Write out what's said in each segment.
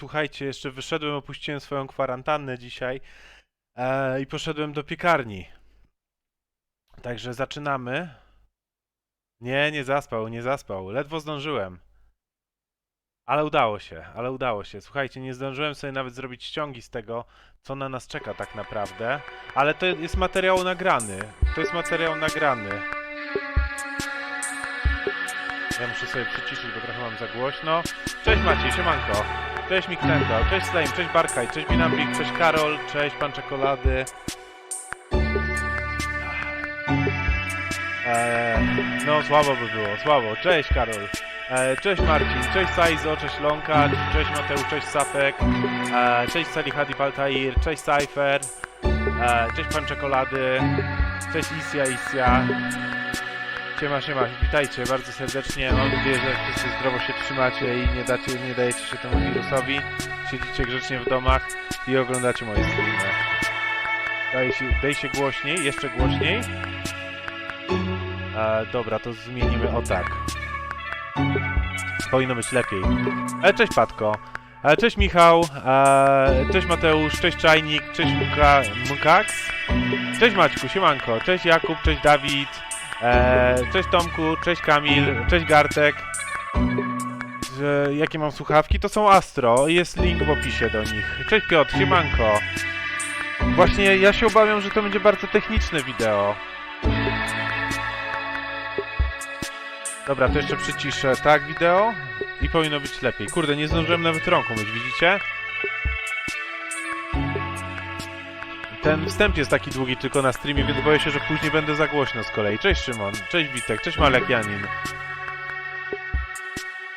Słuchajcie, jeszcze wyszedłem, opuściłem swoją kwarantannę dzisiaj i poszedłem do piekarni. Także zaczynamy. Nie, nie zaspał. Ledwo zdążyłem. Ale udało się. Słuchajcie, nie zdążyłem sobie nawet zrobić ściągi z tego, co na nas czeka tak naprawdę. Ale to jest materiał nagrany. To jest materiał nagrany. Ja muszę sobie przyciszyć, bo trochę mam za głośno. Cześć Maciej, siemanko. Cześć Miktendo, cześć Slame, cześć Barkaj, cześć Binambik, cześć Karol, cześć Pan Czekolady. No słabo by było, słabo. Cześć Karol, cześć Marcin, cześć Saizo, cześć Lonka, cześć Mateusz, cześć Sapek, cześć Salihadi Paltair, cześć Cypher, cześć Pan Czekolady, cześć Isja. Siema, witajcie bardzo serdecznie. Mam nadzieję, że wszyscy zdrowo się trzymacie i nie dajecie się temu wirusowi. Siedzicie grzecznie w domach i oglądacie moje streamy. Daj się głośniej, jeszcze głośniej. Dobra, to zmienimy o tak. Powinno być lepiej. Cześć Patko. Cześć Michał. Cześć Mateusz. Cześć Czajnik. Cześć Mukaks. Cześć Maćku, siemanko. Cześć Jakub, cześć Dawid. Cześć Tomku, cześć Kamil, cześć Gartek. Jakie mam słuchawki? To są Astro, jest link w opisie do nich. Cześć Piotr, siemanko. Właśnie ja się obawiam, że to będzie bardzo techniczne wideo. Dobra, to jeszcze przyciszę tak wideo i powinno być lepiej. Kurde, nie zdążyłem nawet rąk umyć, widzicie? Ten wstęp jest taki długi tylko na streamie, więc boję się, że później będę za głośno z kolei. Cześć Szymon, cześć Witek, cześć Malekianin.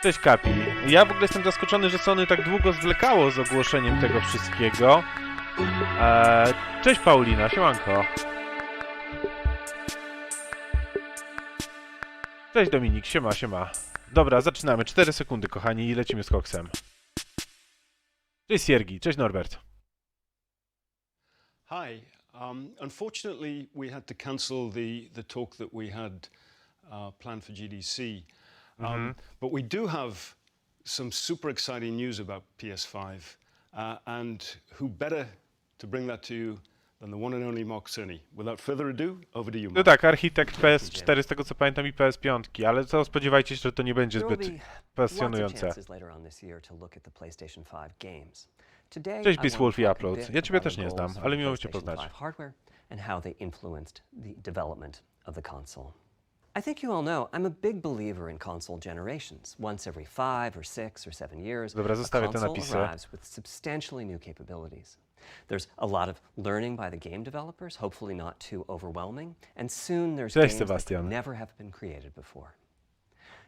Cześć Kapi. Ja w ogóle jestem zaskoczony, że Sony tak długo zwlekało z ogłoszeniem tego wszystkiego. Cześć Paulina, siemanko. Cześć Dominik, siema. Dobra, zaczynamy. 4 sekundy, kochani, i lecimy z koksem. Cześć Siergi, cześć Norbert. Hi. Unfortunately, we had to cancel the talk that we had planned for GDC. But we do have some super exciting news about PS5. And who better to bring that to you than the one and only Mark Cerny. Without further ado, over to you, Mark. No tak, architekt PS4 z tego co pamiętam i PS5, ale co spodziewajcie się, że to nie będzie zbyt pasjonujące. Cześć Beastwolf i Upload. Ja ciebie też nie znam, ale miło cię poznać. I think you all know I'm a big believer in console generations. Once every 5 or 6 or 7 years, Dobra, zostawię te a napisy. console arrives with substantially new capabilities. There's a lot of learning by the game developers, hopefully not too overwhelming, and soon there's games that could never have been created before.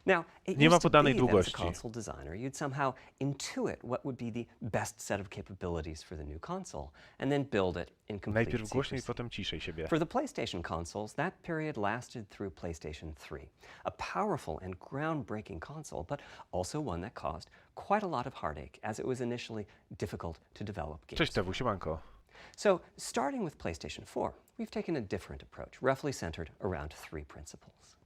Now, it Nie ma used to podanej be that as a długości. console designer, you'd somehow intuit what would be the best set of capabilities for the new console, and then build it in complete Najpierw głośniej, secrecy. potem ciszej siebie. For the PlayStation consoles, that period lasted through PlayStation 3, a powerful and groundbreaking console, but also one that caused quite a lot of heartache, as it was initially difficult to develop games. Cześć Tewu, siemanko. So, starting with PlayStation 4, we've taken a different approach, roughly centered around 3 principles.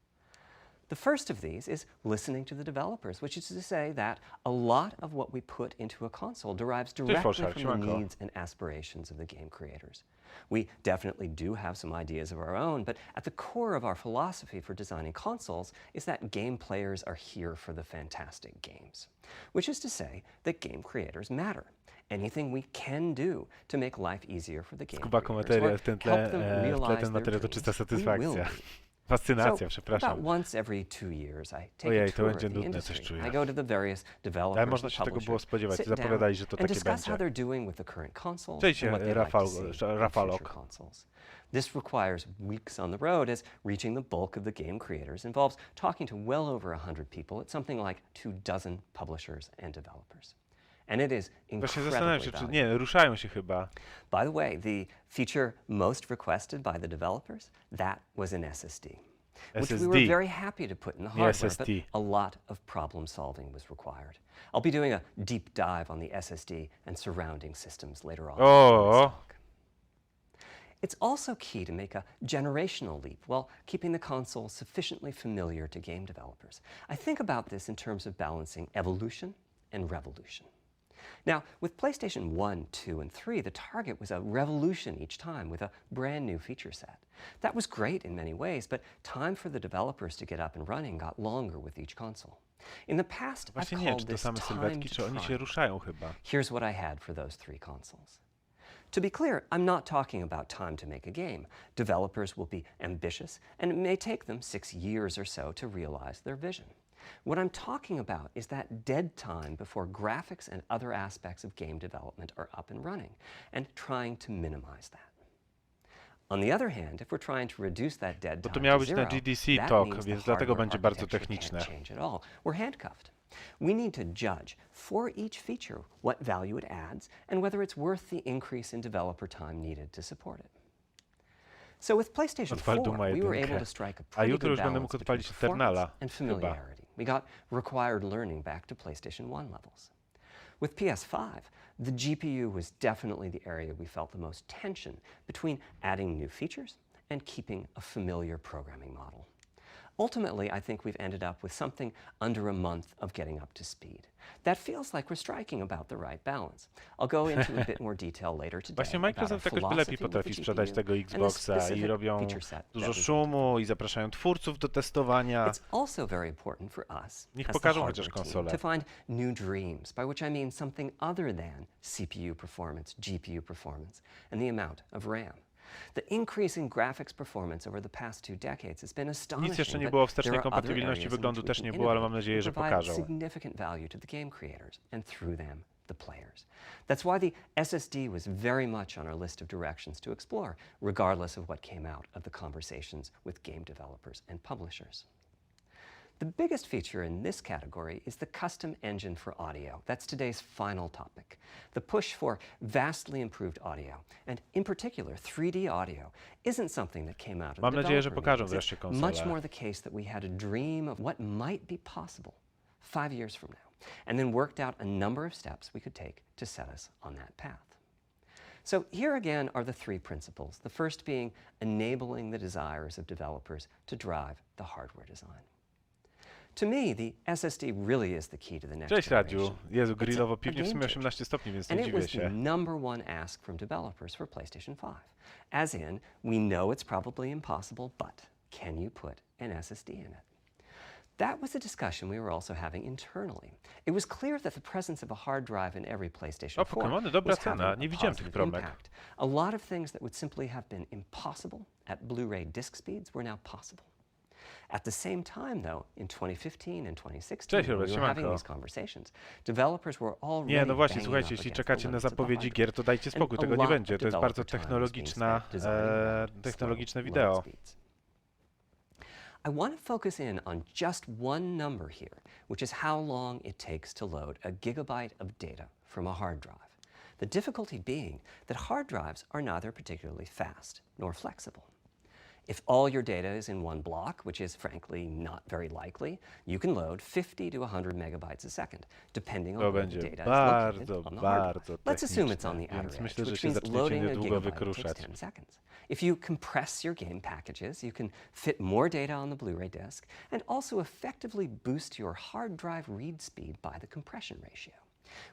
The first of these is listening to the developers, which is to say that a lot of what we put into a console derives directly from the needs and aspirations of the game creators. We definitely do have some ideas of our own, but at the core of our philosophy for designing consoles is that game players are here for the fantastic games, which is to say that game creators matter. Anything we can do to make life easier for the game creators or help them realize their dreams, we will do. Fascynacja, przepraszam. About once every 2 years, I take a tour of the industry. I go to the various developers and można się tego było publishers, spodziewać, sit zapowiadali, że down to and takie discuss how będzie. they're doing with the current consoles Cześć, and what they'd like to see in future Rafalok. consoles. This requires weeks on the road, as reaching the bulk of the game creators involves talking to well over 100 people at something like 24 publishers and developers. And it is Właśnie incredibly zastanawiam się, czy nie, ruszają się chyba. By the way, the feature most requested by the developers, that was an SSD. Which we were very happy to put in the hardware, but a lot of problem solving was required. I'll be doing a deep dive on the SSD and surrounding systems later on. Oh. It's also key to make a generational leap while keeping the console sufficiently familiar to game developers. I think about this in terms of balancing evolution and revolution. Now, with PlayStation 1, 2, and 3, the target was a revolution each time with a brand new feature set. That was great in many ways, but time for the developers to get up and running got longer with each console. In the past, I've Właśnie nie wiem, called czy to this same time sylwetki, to czy oni się triumph. ruszają chyba. Here's what I had for those 3 consoles. To be clear, I'm not talking about time to make a game. Developers will be ambitious, and it may take them 6 years or so to realize their vision. What I'm talking about is that dead time before graphics and other aspects of game development are up and running, and trying to minimize that. On the other hand, if we're trying to reduce that dead Bo to time miało to być zero, na GDC that talk, means więc the dlatego hardware będzie bardzo architecture techniczne. can't change at all. We're handcuffed. We need to judge for each feature what value it adds and whether it's worth the increase in developer time needed to support it. So with PlayStation 4, Odpal Duma we were 1. able to strike a A pretty jutro good już będę balance mógł between odpalić performance Eternala, and chyba. familiarity. We got required learning back to PlayStation 1 levels. With PS5, the GPU was definitely the area we felt the most tension between adding new features and keeping a familiar programming model. Ultimately, I think we've ended up with something under a month of getting up to speed. That feels like we're striking about the right balance. I'll go into a bit more detail later today. Właśnie about our Microsoft jakoś philosophy lepiej with the potrafi sprzedać GPU tego and the Xboxa i specific robią feature set dużo that we szumu i zapraszają twórców do testowania. It's also very important for us Niech as the pokażą hardware chociaż team konsolę. to find new dreams, by which I mean something other than CPU performance, GPU performance, and the amount of RAM. The increase in graphics performance over the past 2 decades has been astonishing. Nic jeszcze nie but było, there wstecznej are other kompatybilności areas in wyglądu which we też can nie było, ale mam innovate nadzieję, że and provide pokażą. significant value to the game creators and through them the players. That's why the SSD was very much on our list of directions to explore, regardless of what came out of the conversations with game developers and publishers. The biggest feature in this category is the custom engine for audio. That's today's final topic. The push for vastly improved audio, and in particular 3D audio, isn't something that came out of Mam the nadzieję, że developer pokażą meetings. wreszcie It's much konsolę. more the case that we had a dream of what might be possible 5 years from now, and then worked out a number of steps we could take to set us on that path. So here again are the 3 principles, the first being enabling the desires of developers to drive the hardware design. To me, the SSD really is the key to the next Cześć generation. Radziu. Jezu, It's grillowo a piwnie w sumie game changer. 18 stopni, więc And nie it dziwię was the się. number 1 ask from developers for PlayStation 5. As in, we know it's probably impossible, but can you put an SSD in it? That was a discussion we were also having internally. It was clear that the presence of a hard drive in every PlayStation O, 4 Pokémony, dobra was having cena. a Nie widziałem tych positive promek. impact. A lot of things that would simply have been impossible at Blu-ray disc speeds were now possible. At the same time, though, in 2015 and 2016, Cześć, when Robert, we were having siemanko. these conversations, developers were already Nie, no właśnie, banging słuchajcie, up jeśli against czekacie the na limits of the zapowiedzi hardware. gier, to dajcie spokój, And tego a nie lot będzie. of To jest bardzo developer time was being spent designing slow technologiczne load wideo. speeds. I want to focus in on just one number here, which is how long it takes to load a gigabyte of data from a hard drive. The difficulty being that hard drives are neither particularly fast nor flexible. If all your data is in one block, which is frankly not very likely, you can load 50 to 100 megabytes a second, depending on To where the będzie data is located bardzo, on the hard bardzo drive. Let's assume it's on the techniczne, outer więc edge, myślę, że which się means zaczniecie loading a niedługo gigabyte takes wykruszać. 10 seconds. If you compress your game packages, you can fit more data on the Blu-ray disc and also effectively boost your hard drive read speed by the compression ratio.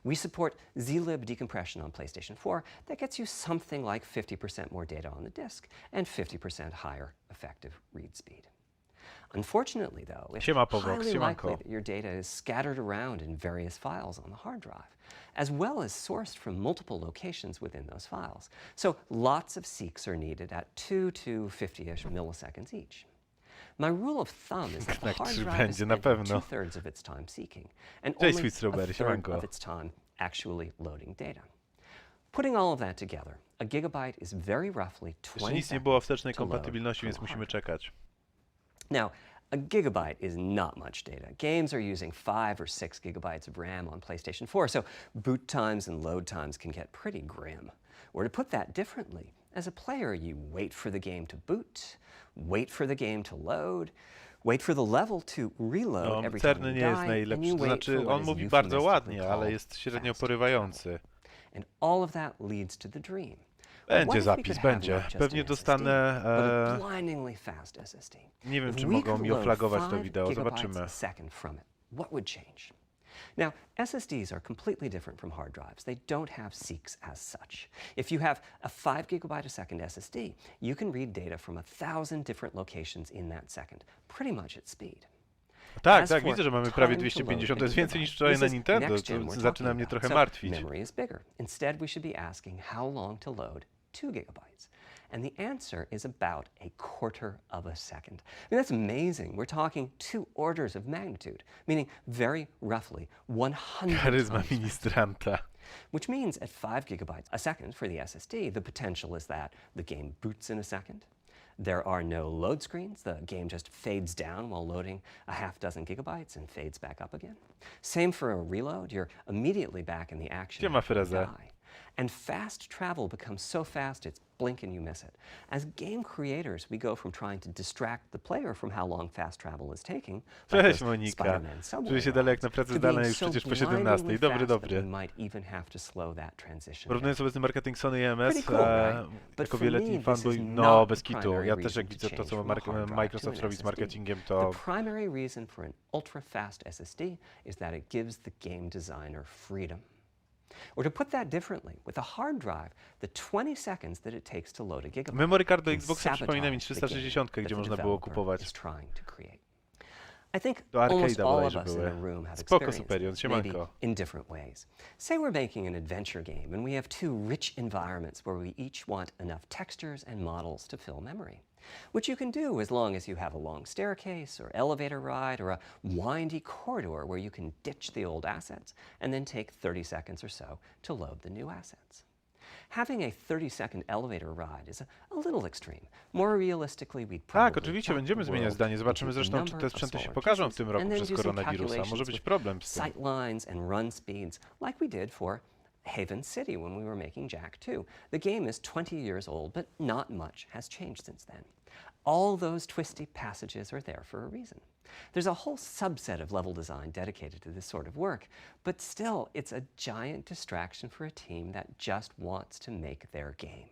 We support zlib decompression on PlayStation 4 that gets you something like 50% more data on the disk and 50% higher effective read speed. Unfortunately, though, it's Siema, Powok, highly siemanko. likely that your data is scattered around in various files on the hard drive, as well as sourced from multiple locations within those files. So lots of seeks are needed at 2 to 50-ish milliseconds each. My rule of thumb is that the hard Czy drive is będzie, na spent pewno. 2/3 of its time seeking, and Cześć, only Sweet Strawberry, a third siemanko. of its time actually loading data. Putting all of that together, a gigabyte is very roughly 20 Jeszcze nic nie seconds było wstecznej to load kompatybilności, from więc a musimy hard drive. czekać. Now, a gigabyte is not much data. Games are using 5 or 6 gigabytes of RAM on PlayStation 4, so boot times and load times can get pretty grim. Or to put that differently, as a player, you wait for the game to boot, wait for the game to load, wait for the level to reload No, every time cerny you nie die, jest and najlepszy. you To wait znaczy, for what on is mówi bardzo euphemistically ładnie, ale called jest średnio fast porywający. travel. And all of that leads to the dream. Będzie What if we zapis, could have będzie. not just Pewnie an dostanę... SSD, but a blindingly fast SSD? nie wiem, If czy we mogą could mi load oflagować to 5 wideo, gigabytes zobaczymy. a second from it, what would change? Now, SSDs are completely different from hard drives. They don't have seeks as such. If you have a 5 gigabyte a second SSD, you can read data from 1,000 different locations in that second, pretty much at speed. Tak, tak, widzę, że mamy prawie 250. To jest więcej niż wczoraj na Nintendo. To zaczyna mnie trochę martwić. Memory is bigger. Instead, we should be asking how long to load 2 gigabytes. And the answer is about a quarter of a second. I mean, that's amazing. We're talking 2 orders of magnitude, meaning very roughly 100 Charyzma times ministranta. which means at 5 gigabytes a second for the SSD, the potential is that the game boots in a second. There are no load screens. The game just fades down while loading a half dozen gigabytes and fades back up again. Same for a reload. You're immediately back in the action. Gdzie ma after you frezę? die. And fast travel becomes so fast it's blink and you miss it. As game creators, we go from trying to distract the player from how long fast travel is taking, like Cześć those Monika. Spider-Man subway Czuję się dalej jak rides, na pracy to zdalnej being już so przecież po blindingly 17. Dobry, fast that dobry. we might even have to slow that transition Porównując down. obecny marketing Sony i EMS, Pretty cool, right? But jako for wieletni me, fanboy, this is no not bez the kitu. primary Ja też reason jak to widzę to, change co from a hard drive Microsoft to an robi z SSD. marketingiem, The to primary reason for an ultra-fast SSD is that it gives the game designer freedom. Or to put that differently, with a hard drive, the 20 seconds that it takes to load a gigabyte memory card do can Xboxa przypomina mi sabotage the game 360, that gdzie the można było developer kupować. is trying to create. I think Do almost arcade'a all of bodajże us in były. the room have Spoko, experienced Superior, this, maybe siemanko. in different ways. Say we're making an adventure game and we have 2 rich environments where we each want enough textures and models to fill memory, which you can do as long as you have a long staircase or elevator ride or a windy corridor where you can ditch the old assets and then take 30 seconds or so to load the new assets. Having a 30-second elevator ride is a little extreme. More realistically, we'd probably Tak, oczywiście chunk będziemy the zmieniać world zdanie. Zobaczymy into a zresztą, czy number te of sprzęty się smaller pokażą w pieces tym roku and then przez do some koronawirusa. Może calculations być with problem z tym. sight lines and run speeds like we did for Haven City when we were making Jack 2. The game is 20 years old, but not much has changed since then. All those twisty passages are there for a reason. There's a whole subset of level design dedicated to this sort of work, but still, it's a giant distraction for a team that just wants to make their game.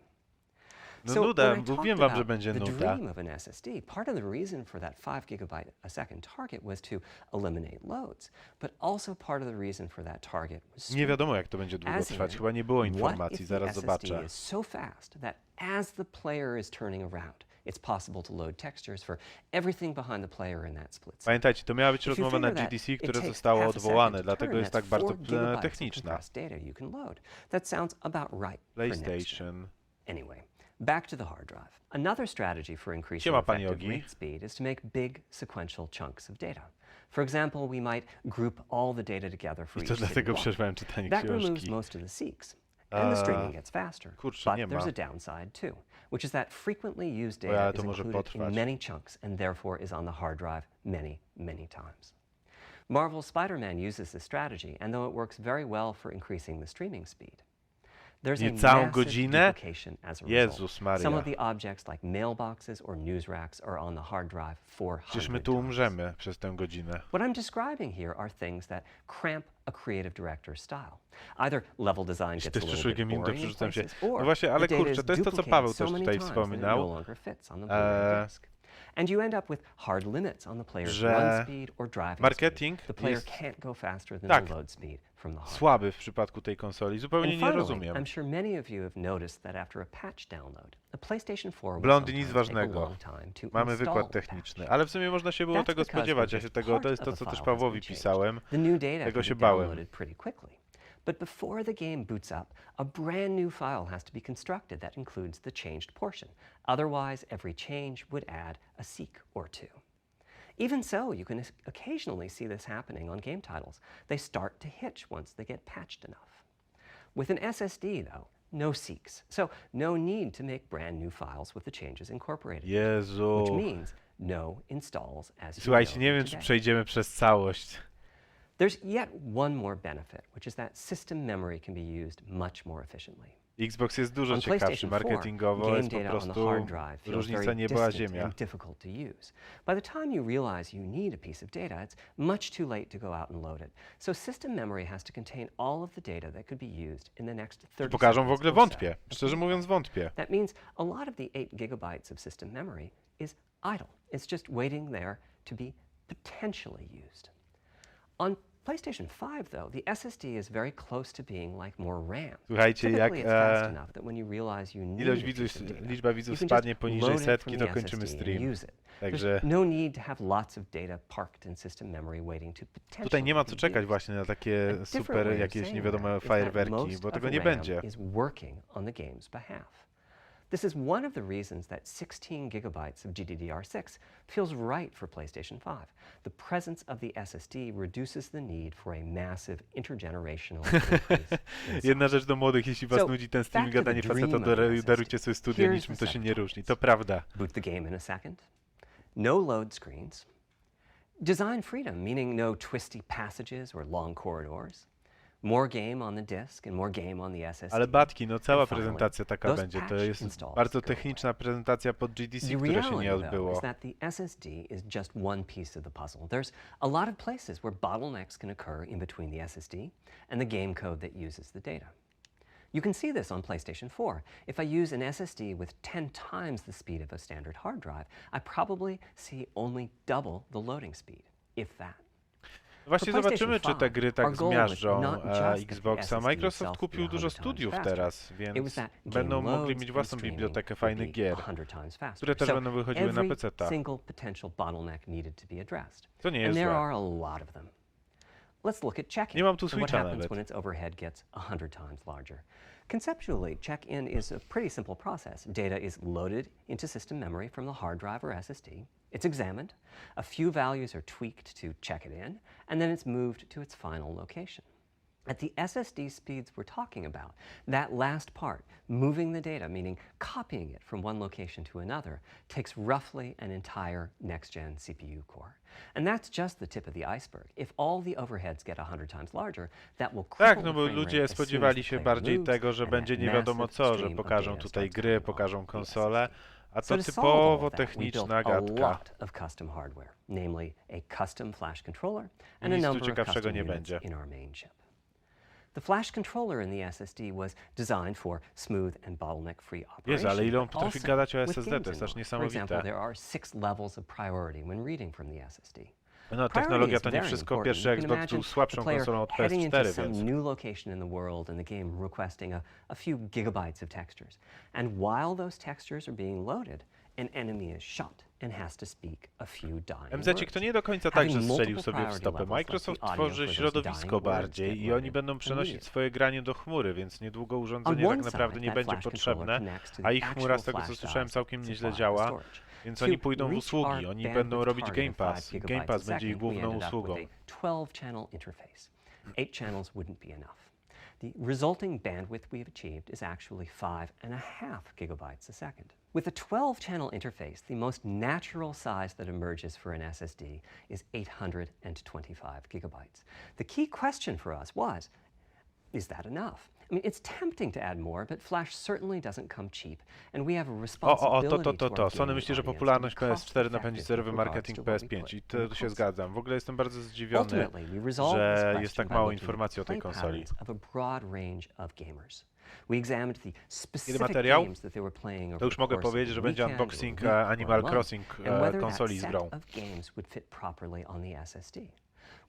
No So nuda, when I mówiłem talked wam, że about będzie the nuda. dream of an SSD, part of the reason for that 5 gigabyte a second target was to eliminate loads, but also part of the reason for that target was Nie wiadomo, jak to będzie długo as trwać. in, Chyba nie było what informacji, if zaraz the zobaczę. SSD is so fast that as the player is turning around, it's possible to load textures for everything behind the player in that split second. Pamiętajcie, to miała być If you rozmowa na figure that GDC, it które takes zostało half a second odwołane, to dlatego turn, jest that's tak bardzo 4 gigabytes of techniczna. compressed data you can load. That sounds about right for next gen. PlayStation. Anyway, back to the hard drive. Another strategy for increasing Siema, pani effective Ogi. read speed is to make big sequential chunks of data. For example, we might group all the data together for I each to city dlatego block. przerwałem czytanie That removes książki. most of the seeks, and the streaming gets faster. kurczę, But nie there's ma. a downside too, which is that frequently used Ojej, data ale to is może included potrwać. in many chunks and therefore is on the hard drive many, many times. Marvel's Spider-Man uses this strategy, and though it works very well for increasing the streaming speed, there's a Niecałą massive godzinę? duplication as a result. Jezus Maria. Some of the objects like mailboxes or news racks are on the hard drive 400 Przecież my tu times. umrzemy przez tę godzinę. What I'm describing here are things that cramp a creative director's style. Either level design Jeśli gets a też little przyszły bit gaming, to boring in przerzucam się. places, No or właśnie, ale the data kurczę, is to jest to, co duplicated Paweł so też many tutaj times that it no wspominał. longer fits on the Blu-ray disc. And you end up with hard limits on the player's że run speed or driving marketing speed. The player jest can't go faster than tak the load speed from the hard drive. słaby w przypadku tej konsoli. Zupełnie And nie finally, rozumiem. I'm sure many of you have noticed that after a patch download, a PlayStation 4 will Blond, nic sometimes take a ważnego. long time to Mamy install wykład the patch. techniczny, ale w sumie można się było That's tego because spodziewać. Ja when się just tego, to part jest to, of co a też file has Pawłowi been changed, pisałem. the new data Tego can się be bałem. downloaded pretty quickly. But before the game boots up, a brand new file has to be constructed that includes the changed portion. Otherwise, every change would add a seek or two. Even so, you can occasionally see this happening on game titles. They start to hitch once they get patched enough. With an SSD, though, no seeks, so no need to make brand new files with the changes incorporated, Jezu. which means no installs as you Słuchajcie, know nie wiem, them czy today. przejdziemy przez całość. There's yet one more benefit, which is that system memory can be used much more efficiently. Xbox jest dużo On ciekawszy PlayStation 4, marketingowo, game jest po data on the prostu hard drive feels różnica very nieba a distant ziemia. and difficult to use. By the time you realize you need a piece of data, it's much too late to go out and load it. So system memory has to contain all of the data that could be used in the next 30 Pokażą w seconds ogóle or so. wątpię. Szczerze mówiąc wątpię. That means a lot of the 8 gigabytes of system memory is idle. It's just waiting there to be potentially used. On PlayStation 5, though, the SSD is very close to being like more RAM. Słuchajcie, jak Typically, it's fast enough that when you realize you need ilość a piece of data, liczba widzów you can spadnie just poniżej load it setki, from to the kończymy SSD stream. and use it. Także There's no need to have lots of data parked in system memory waiting to potentially tutaj nie ma be co czekać used. właśnie na takie A different super way of jakieś saying nie wiadomo that is that fajerwerki, most bo of tego nie RAM będzie. is working on the game's behalf. This is one of the reasons that 16 gigabytes of GDDR6 feels right for PlayStation 5. The presence of the SSD reduces the need for a massive intergenerational increase in Jedna rzecz do młodych, jeśli was So, nudzi ten stream i back to the gadanie faceta, dream of the SSD. darujcie sobie studia, Here's niczym the to się nie setup różni. points. To prawda. Boot the game in a second. No load screens. Design freedom, meaning no twisty passages or long corridors. More game on the disk and more game on the SSD. Ale Batki, no cała And finally, prezentacja taka those będzie. To patch jest installs bardzo go away. techniczna prezentacja pod GDC, The które się reality, nie though, odbyło. is that the SSD is just one piece of the puzzle. There's a lot of places where bottlenecks can occur in between the SSD and the game code that uses the data. You can see this on PlayStation 4. If I use an SSD with 10 times the speed of a standard hard drive, I probably see only double the loading speed, if that. Właśnie For zobaczymy, czy te PlayStation gry 5, tak our goal was zmiażdżą not just that the Xboxa. SSD Microsoft itself kupił be dużo 100 times studiów faster. teraz, It was więc that będą game mogli loads mieć and własną streaming bibliotekę would fajnych be gier, 100 times faster. które też So będą wychodziły na every PC-ta. single potential bottleneck needed to be addressed. To nie And jest there złe. are a lot of them. Let's look at check-in. Nie mam tu So what Switcha happens nawet. when its overhead gets 100 times larger? Conceptually, check-in is a pretty simple process. Data is loaded into system memory from the hard drive or SSD. It's examined. A few values are tweaked to check it in, and then it's moved to its final location. At the SSD speeds we're talking about, that last part, moving the data, meaning copying it from one location to another, takes roughly an entire next-gen CPU core. And that's just the tip of the iceberg. If all the overheads get 100 times larger, that will cripple Tak, the no bo frame ludzie rate as soon as spodziewali the się player bardziej moves, tego, że and będzie that nie wiadomo massive co, że stream of pokażą data tutaj starts gry, coming off pokażą the konsole, SSD. a So to to solve all typowo of that, we built techniczna a gadka. lot of custom hardware, namely a custom flash controller and a Nic tu number of ciekawszego custom nie units będzie. in our main chip. The flash controller in the SSD was designed for smooth and bottleneck-free operation. Jezu, ale ile on but potrafi also gadać o with SSD, games to jest aż involved. For example, niesamowite. there are 6 levels of priority when reading from the SSD. No, Priority technologia is to nie very wszystko. important. Pierwszy You can Xbox imagine był słabszą the player konsolą od heading into PS4, some więc new location in the world and the game requesting a few gigabytes of textures. And while those textures are being loaded, an enemy is shot and has to speak a few dying MZ-cik to words. nie do końca tak, Having że strzelił multiple sobie w priority stopę. levels lets Microsoft the audio tworzy for those środowisko dying words bardziej get i oni loaded będą przenosić immediately. swoje granie do chmury, więc niedługo On urządzenie one tak naprawdę side, nie that będzie flash controller potrzebne, connects to a the ich chmura, z tego actual co flash słyszałem, drives całkiem that nieźle supply działa, storage. więc To oni pójdą w reach usługi, our oni będą bandwidth robić target Game of 5 Pass. Game gigabytes Pass a będzie ich second, we główną ended up usługą. with a 12-channel interface. 8 channels wouldn't be enough. The resulting bandwidth we've achieved is actually 5.5 gigabytes a second. With a 12-channel interface, the most natural size that emerges for an SSD is 825 gigabytes. The key question for us was, is that enough? I mean, it's tempting to add more, but Flash certainly doesn't come cheap, and we have a responsibility to our Sony gaming myśli, że audience popularność to be PS4 napędzi cost-effective zerowy with regards marketing to what we PS5 put i in to the się console. zgadzam. W ogóle jestem bardzo zdziwiony, Ultimately, we resolved this że question jest tak by mało looking at informacji o tej play konsoli. patterns of a broad range of gamers. We examined the specific materiał? games that they were playing over To już the mogę course of powiedzieć, a że będzie weekend, or unboxing a week, or a Animal month, Crossing and whether that konsoli z set grą. of games would fit properly on the SSD.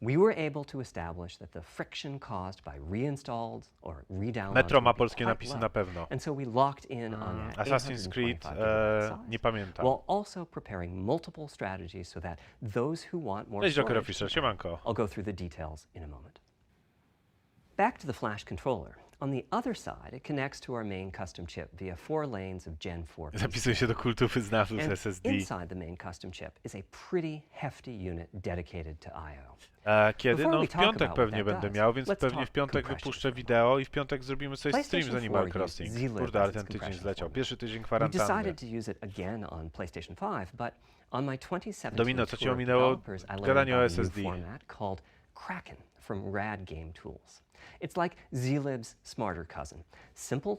We were able to establish that the friction caused by reinstalled or redownloads Metro ma would be polskie quite napisy low. na pewno. And so we locked in on that Assassin's Creed 825 gigabyte size, nie pamiętam. while also preparing multiple strategies so that those who want more Cześć, Joker storage Official, can siemanko. I'll go through the details in a moment. Back to the flash controller. On the other side, it connects to our main custom chip via 4 lanes of Gen 4. Zapisuję się do kultu wyznawców And SSD. inside the main custom chip is a pretty hefty unit dedicated to I/O. Kiedy? Before No we w talk piątek about pewnie what that będę does, miał, więc let's pewnie talk w piątek compression wypuszczę for a wideo i w piątek zrobimy sobie stream PlayStation z 4 Animal used Crossing. Z-Lib Kurde, as ale its ten tydzień compression zleciał. format. Pierwszy tydzień We kwarantanny. decided to use it again on PlayStation 5, but on my 2017 Domino, co ci tour of ominęło? developers, I learned Gadanie o about a new SSD. format called Kraken from Rad Game Tools. It's like Z-Lib's smarter cousin. Simple,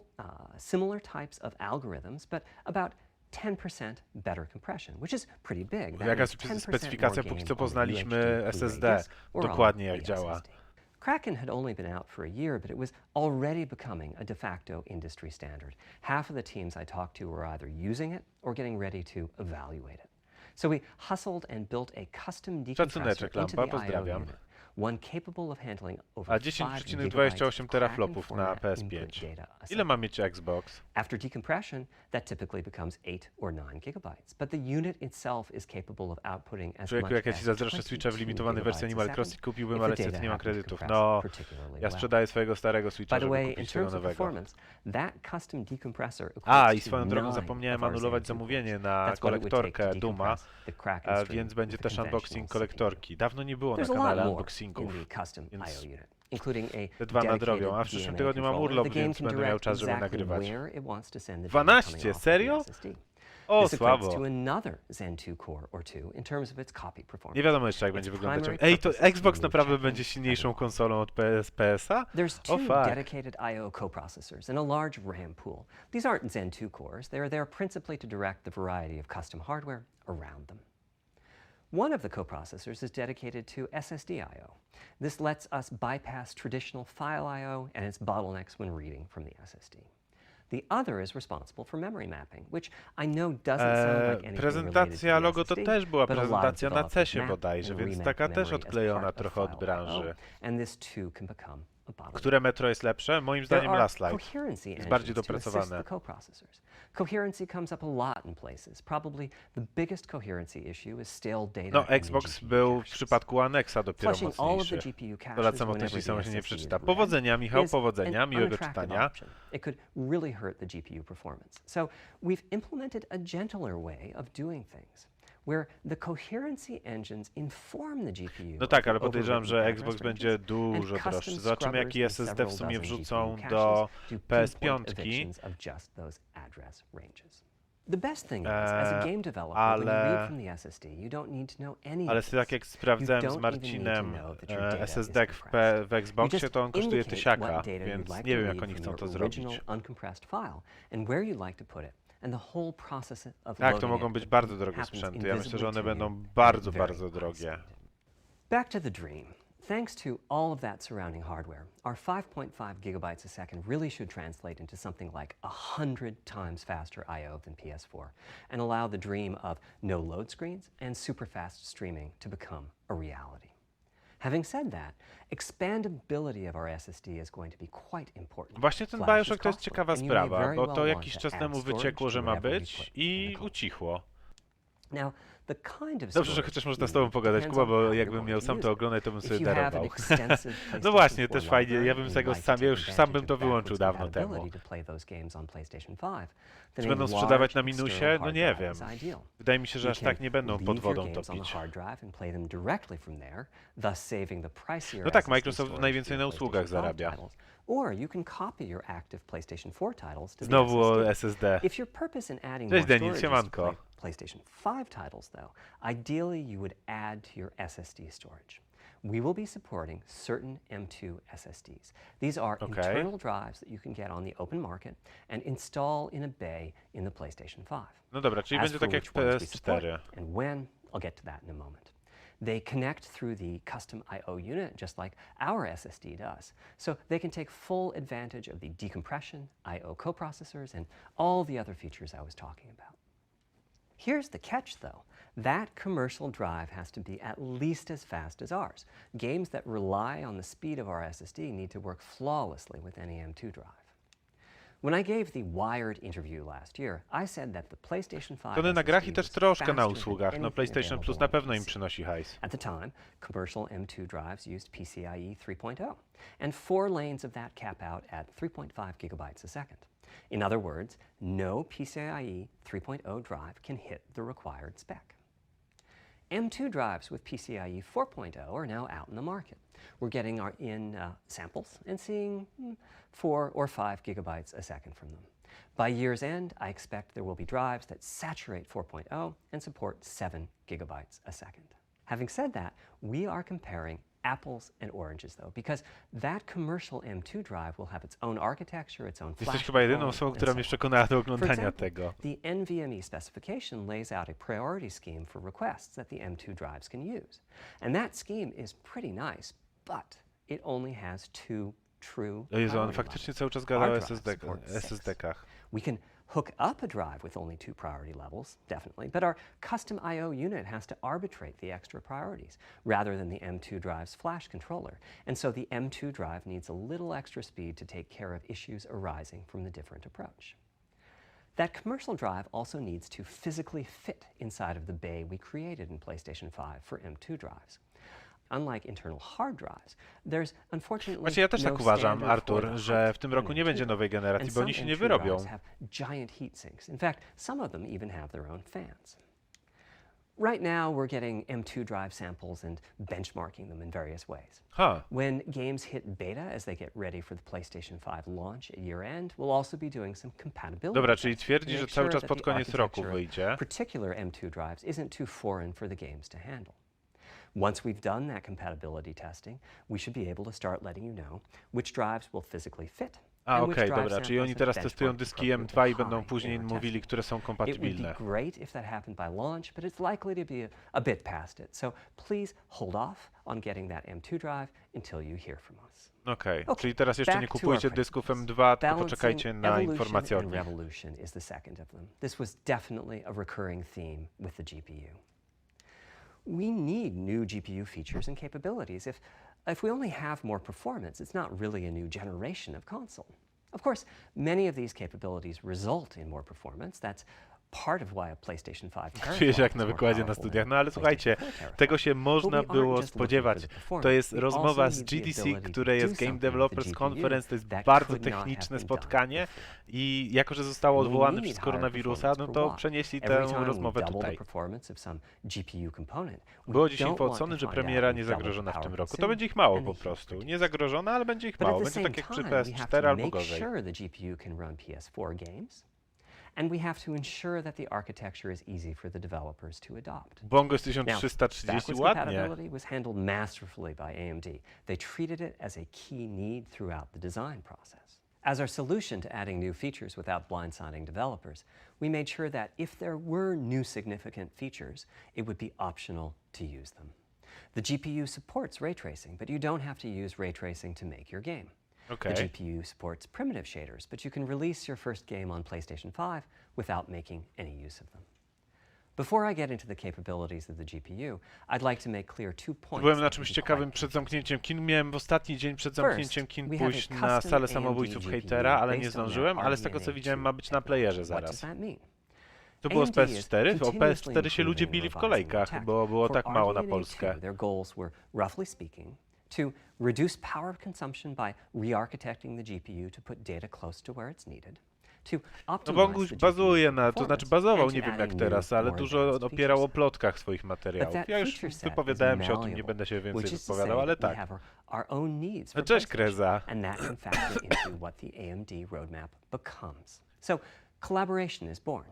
similar types of algorithms, but about 10% better compression, which is pretty big. That Jaka means jest 10% specyfikacja? more Póki game co on the poznaliśmy UHD SSD, Blu-ray disc or on dokładnie jak the działa. SSD. Kraken had only been out for a year, but it was already becoming a de facto industry standard. Half of the teams I talked to were either using it or getting ready to evaluate it. So we hustled and built a custom decompressor Szacuneczek, into lampa, the I/O pozdrawiam. unit, one capable of handling A over 5 10,28 gigabytes teraflopów na format input PS5. data a Ile ma second. mieć Xbox? After decompression, that typically becomes 8 or 9 gigabytes, but the unit itself is capable of outputting as Człowieku, much jak ja ci as zazdroszczę Switcha w 22 limitowanej wersji gigabytes a Animal second Crossing kupiłbym, if ale the niestety data nie mam happened to kredytów. compress No, particularly ja well. sprzedaję swojego starego Switcha, By the żeby way, in kupić terms tego of nowego. performance, that custom decompressor A, i equates to swoją drogą 9 zapomniałem of our anulować Zen 2 zamówienie cores. na That's what it would take to kolektorkę Duma, decompress the Kraken stream więc będzie with a też unboxing conventional kolektorki. Dawno nie było na There's a lot kanale more unboxingów. in the custom więc IO unit, including a te dwa nadrobią, dedicated a w przyszłym DNA tygodniu mam controller. urlop, The game więc can będę miał direct czas, żeby exactly nagrywać. where it wants to send the data 12? coming off of Serio? the SSD. O, This equates słabo. to another Zen 2 core or two in terms of its copy performance. Nie wiadomo jeszcze, jak będzie Its wyglądać. primary Ej, to purpose is Xbox to naprawdę remove będzie check-ins silniejszą and konsolą od PS-a? There's O two fuck. dedicated I/O coprocessors and a large RAM pool. These aren't Zen 2 cores. They're there principally to direct the variety of custom hardware around them. One of the coprocessors is dedicated to SSD I/O. This lets us bypass traditional file I/O and its bottlenecks when reading from the SSD. The other is responsible for memory mapping, which I know doesn't sound like anything Prezentacja related to logo the to SSD, też była but a lot of prezentacja na developers CESie map bodajże, and więc remap taka też memory as odklejona part of trochę od file branży. I/O, and this too can become a bottleneck. Które metro jest lepsze? Moim There zdaniem are Last Light. coherency Jest bardziej engines to assist dopracowane. the coprocessors. Coherency comes up a lot in places. Probably the biggest coherency issue is stale data No, in the Xbox GPU był w caches. przypadku Anexa dopiero Flushing all of the mocniejszy. GPU caches Polecam o whenever jeśli the samo się nie SSD is przeczyta. read Powodzenia, Michał, is powodzenia, an miłego unattractive czytania. option. It could really hurt the GPU performance. So we've implemented a gentler way of doing things, where the coherency engines inform the GPU. No tak, ale of podejrzewam, overwritten że address Xbox ranges, będzie and dużo custom droższy. Zobaczymy, jaki scrubbers in SSD w several sumie dozen wrzucą GPU do caches PS5. pinpoint evictions of just those address ranges. The best thing is, as a game developer, when you read from the SSD, you don't need to know any Ale of tak this. jak sprawdzałem You z don't even Marcinem need to know that your data is SSD compressed. w Xboxie, You to on just kosztuje indicate tysiaka, what data więc you'd like nie to wiem, jak read oni from chcą your to original zrobić. uncompressed file and where you'd like to put it. And the whole process of Tak, to loading mogą it być bardzo drogie happens sprzęty. Ja myślę, że one invisibly to będą you bardzo, at very bardzo high drogie. speed. Back to the dream. Thanks to all of that surrounding hardware, our 5.5 gigabytes a second really should translate into something like 100 times faster I/O than PS4 and allow the dream of no load screens and super fast streaming to become a reality. Having said that, expandability of our SSD is going to be quite important. Właśnie ten Flash is Bioshock to jest costly, ciekawa and you may sprawa, very bo well to want jakiś to czas add temu storage wyciekło, to że ma whatever you być put in i the console. ucichło. Now, the kind of Dobrze, że storage chociaż można you z tobą need pogadać, depends Kuba, on bo how you're jakbym going miał to sam use to it. oglądać, to bym If sobie you have an darował. extensive No PlayStation właśnie, 4 też fajnie, ja bym library z tego and you'd sam, ja like już to sam take bym to advantage wyłączył of dawno compatibility temu. to play those games on PlayStation 5, then Czy a będą sprzedawać na large minusie? external No hard nie drive wiem. is ideal. Wydaje mi się, że You aż can tak nie będą leave pod your wodą games on the topić. hard drive and play them directly from there, thus saving the pricier No tak, SSD Microsoft storage najwięcej for na your usługach PlayStation 5 zarabia. titles. Or you can copy your active PlayStation 4 titles to the Znowu o SSD. SSD. If your purpose in adding Cześć, more Denis, storage is to siemanko. play PlayStation 5 titles, though, ideally you would add to your SSD storage. We will be supporting certain M2 SSDs. These are Okay. internal drives that you can get on the open market and install in a bay in the PlayStation 5. No dobra, czyli As będzie for tak jak which ones we support PS4. and when, I'll get to that in a moment. They connect through the custom I/O unit, just like our SSD does. So they can take full advantage of the decompression, I/O coprocessors, and all the other features I was talking about. Here's the catch, though. That commercial drive has to be at least as fast as ours. Games that rely on the speed of our SSD need to work flawlessly with any M2 drive. When I gave the Wired interview last year, I said that the PlayStation 5 Tony na grach i SSD też was troszkę na faster than usługach. No anything PlayStation Plus available na on pewno im PC. przynosi hajs. At the time, commercial M2 drives used PCIe 3.0, and 4 lanes of that cap out at 3.5 gigabytes a second. In other words, no PCIe 3.0 drive can hit the required spec. M2 drives with PCIe 4.0 are now out in the market. We're getting our samples and seeing 4 or 5 gigabytes a second from them. By year's end, I expect there will be drives that saturate 4.0 and support 7 gigabytes a second. Having said that, we are comparing apples and oranges, though, because that commercial M2 drive will have its own architecture, its own flash Jesteś chyba jedyną controller, osobą, and która so mnie on. przekonała do For oglądania example, tego. the NVMe specification lays out a priority scheme for requests that the M2 drives can use. And that scheme is pretty nice, but it only has 2 true O Jezu, on priority faktycznie levels. cały czas Hard gada o drives support 6. SSD-kach. We can hook up a drive with only 2 priority levels, definitely, but our custom I/O unit has to arbitrate the extra priorities rather than the M2 drive's flash controller, and so the M2 drive needs a little extra speed to take care of issues arising from the different approach. That commercial drive also needs to physically fit inside of the bay we created in PlayStation 5 for M2 drives. Unlike internal hard drives, there's unfortunately Właśnie ja też no tak uważam, standard for Artur, the że height w tym in roku nie będzie M2. nowej generacji, And bo some oni się nie M2 wyrobią. drives have giant heat sinks. In fact, some of them even have their own fans. Right now, we're getting M2 drive samples and benchmarking them in various ways. Ha, When games hit beta as they get ready for the PlayStation 5 launch at year end, we'll also be doing some compatibility dobra, czyli tests to twierdzi, make że cały sure czas that pod the koniec roku architecture of wyjdzie. particular M2 drives isn't too foreign for the games to handle. Once we've done that compatibility testing, we should be able to start letting you know which drives will physically fit. A, and which okej, drive dobra, czyli samples oni have teraz testują benchmarked dyski M2 i appropriately będą high później in our mówili, testing. które są It would be kompatybilne. great if that happened by launch, but it's likely to be a bit past it. So please hold off on getting that M2 drive until you hear from us. Okej, Okay, czyli teraz jeszcze nie back to kupujcie our dysków principles. M2, tylko Balancing poczekajcie na evolution informacje od and nich. revolution is the second of them. This was definitely a recurring theme with the GPU. We need new GPU features and capabilities. If we only have more performance, it's not really a new generation of console. Of course, many of these capabilities result in more performance. That's part of why a PlayStation 5 Czuję się jak teraflop na is more wykładzie na powerful studiach, than no ale słuchajcie, PlayStation 4 teraflop. tego się można But we aren't było just looking for spodziewać. the To performance. jest We rozmowa also z need the GDC, ability to które do jest Game something with the Developers GPU Conference, to jest that bardzo could not have techniczne been done spotkanie before. i jako, że zostało We odwołane need przez higher koronawirusa, performance no per to watt. przenieśli Every tę time we rozmowę double the tutaj. performance of some GPU component, we Było dziś don't info od want to Sony, że find premiera out nie we doubled the zagrożona w power tym roku. To consumed będzie ich mało and po the heat prostu. produced. Nie zagrożona, ale będzie ich But at mało. the Będzie same tak jak przy time, we have PS4 to albo make gorzej. sure the GPU can run PS4 games, and we have to ensure that the architecture is easy for the developers to adopt. Bongo jest Now, 1330, backwards ładnie. compatibility was handled masterfully by AMD. They treated it as a key need throughout the design process. As our solution to adding new features without blindsiding developers, we made sure that if there were new significant features, it would be optional to use them. The GPU supports ray tracing, but you don't have to use ray tracing to make your game. Okej. The GPU supports primitive shaders, but you can release your first game on PlayStation 5 without making any use of them. Before I get into the capabilities of the GPU, I'd like to make clear 2 points. Byłem na that czymś can be ciekawym quite przed confusing. zamknięciem kin. Miałem w ostatni dzień przed zamknięciem kin we have a pójść na custom salę AMD samobójców GPU hejtera, ale nie based on zdążyłem, that ale z tego co widziałem ma być na technology. playerze What does zaraz. that mean? To było z AMD is PS4, o continuously PS4 się ludzie improving bili and w revising kolejkach, their tech. bo było For tak mało na RDNA2, Polskę. Their goals were, roughly speaking, to reduce power consumption by re-architecting the GPU to put data close to where it's needed, to No optimize Bonguś the GPU bazuje for na, to znaczy performance, bazował, and nie to wiem add jak a new, teraz, ale more dużo advanced opierał o feature set. plotkach swoich But materiałów. that Ja już feature set wypowiadałem is się o tym, nie malleable, będę się więcej which is to wypowiadał, say ale that we tak. have our own needs for Cześć, PlayStation, Kreza. and that can factor into what the AMD roadmap becomes. So collaboration is born.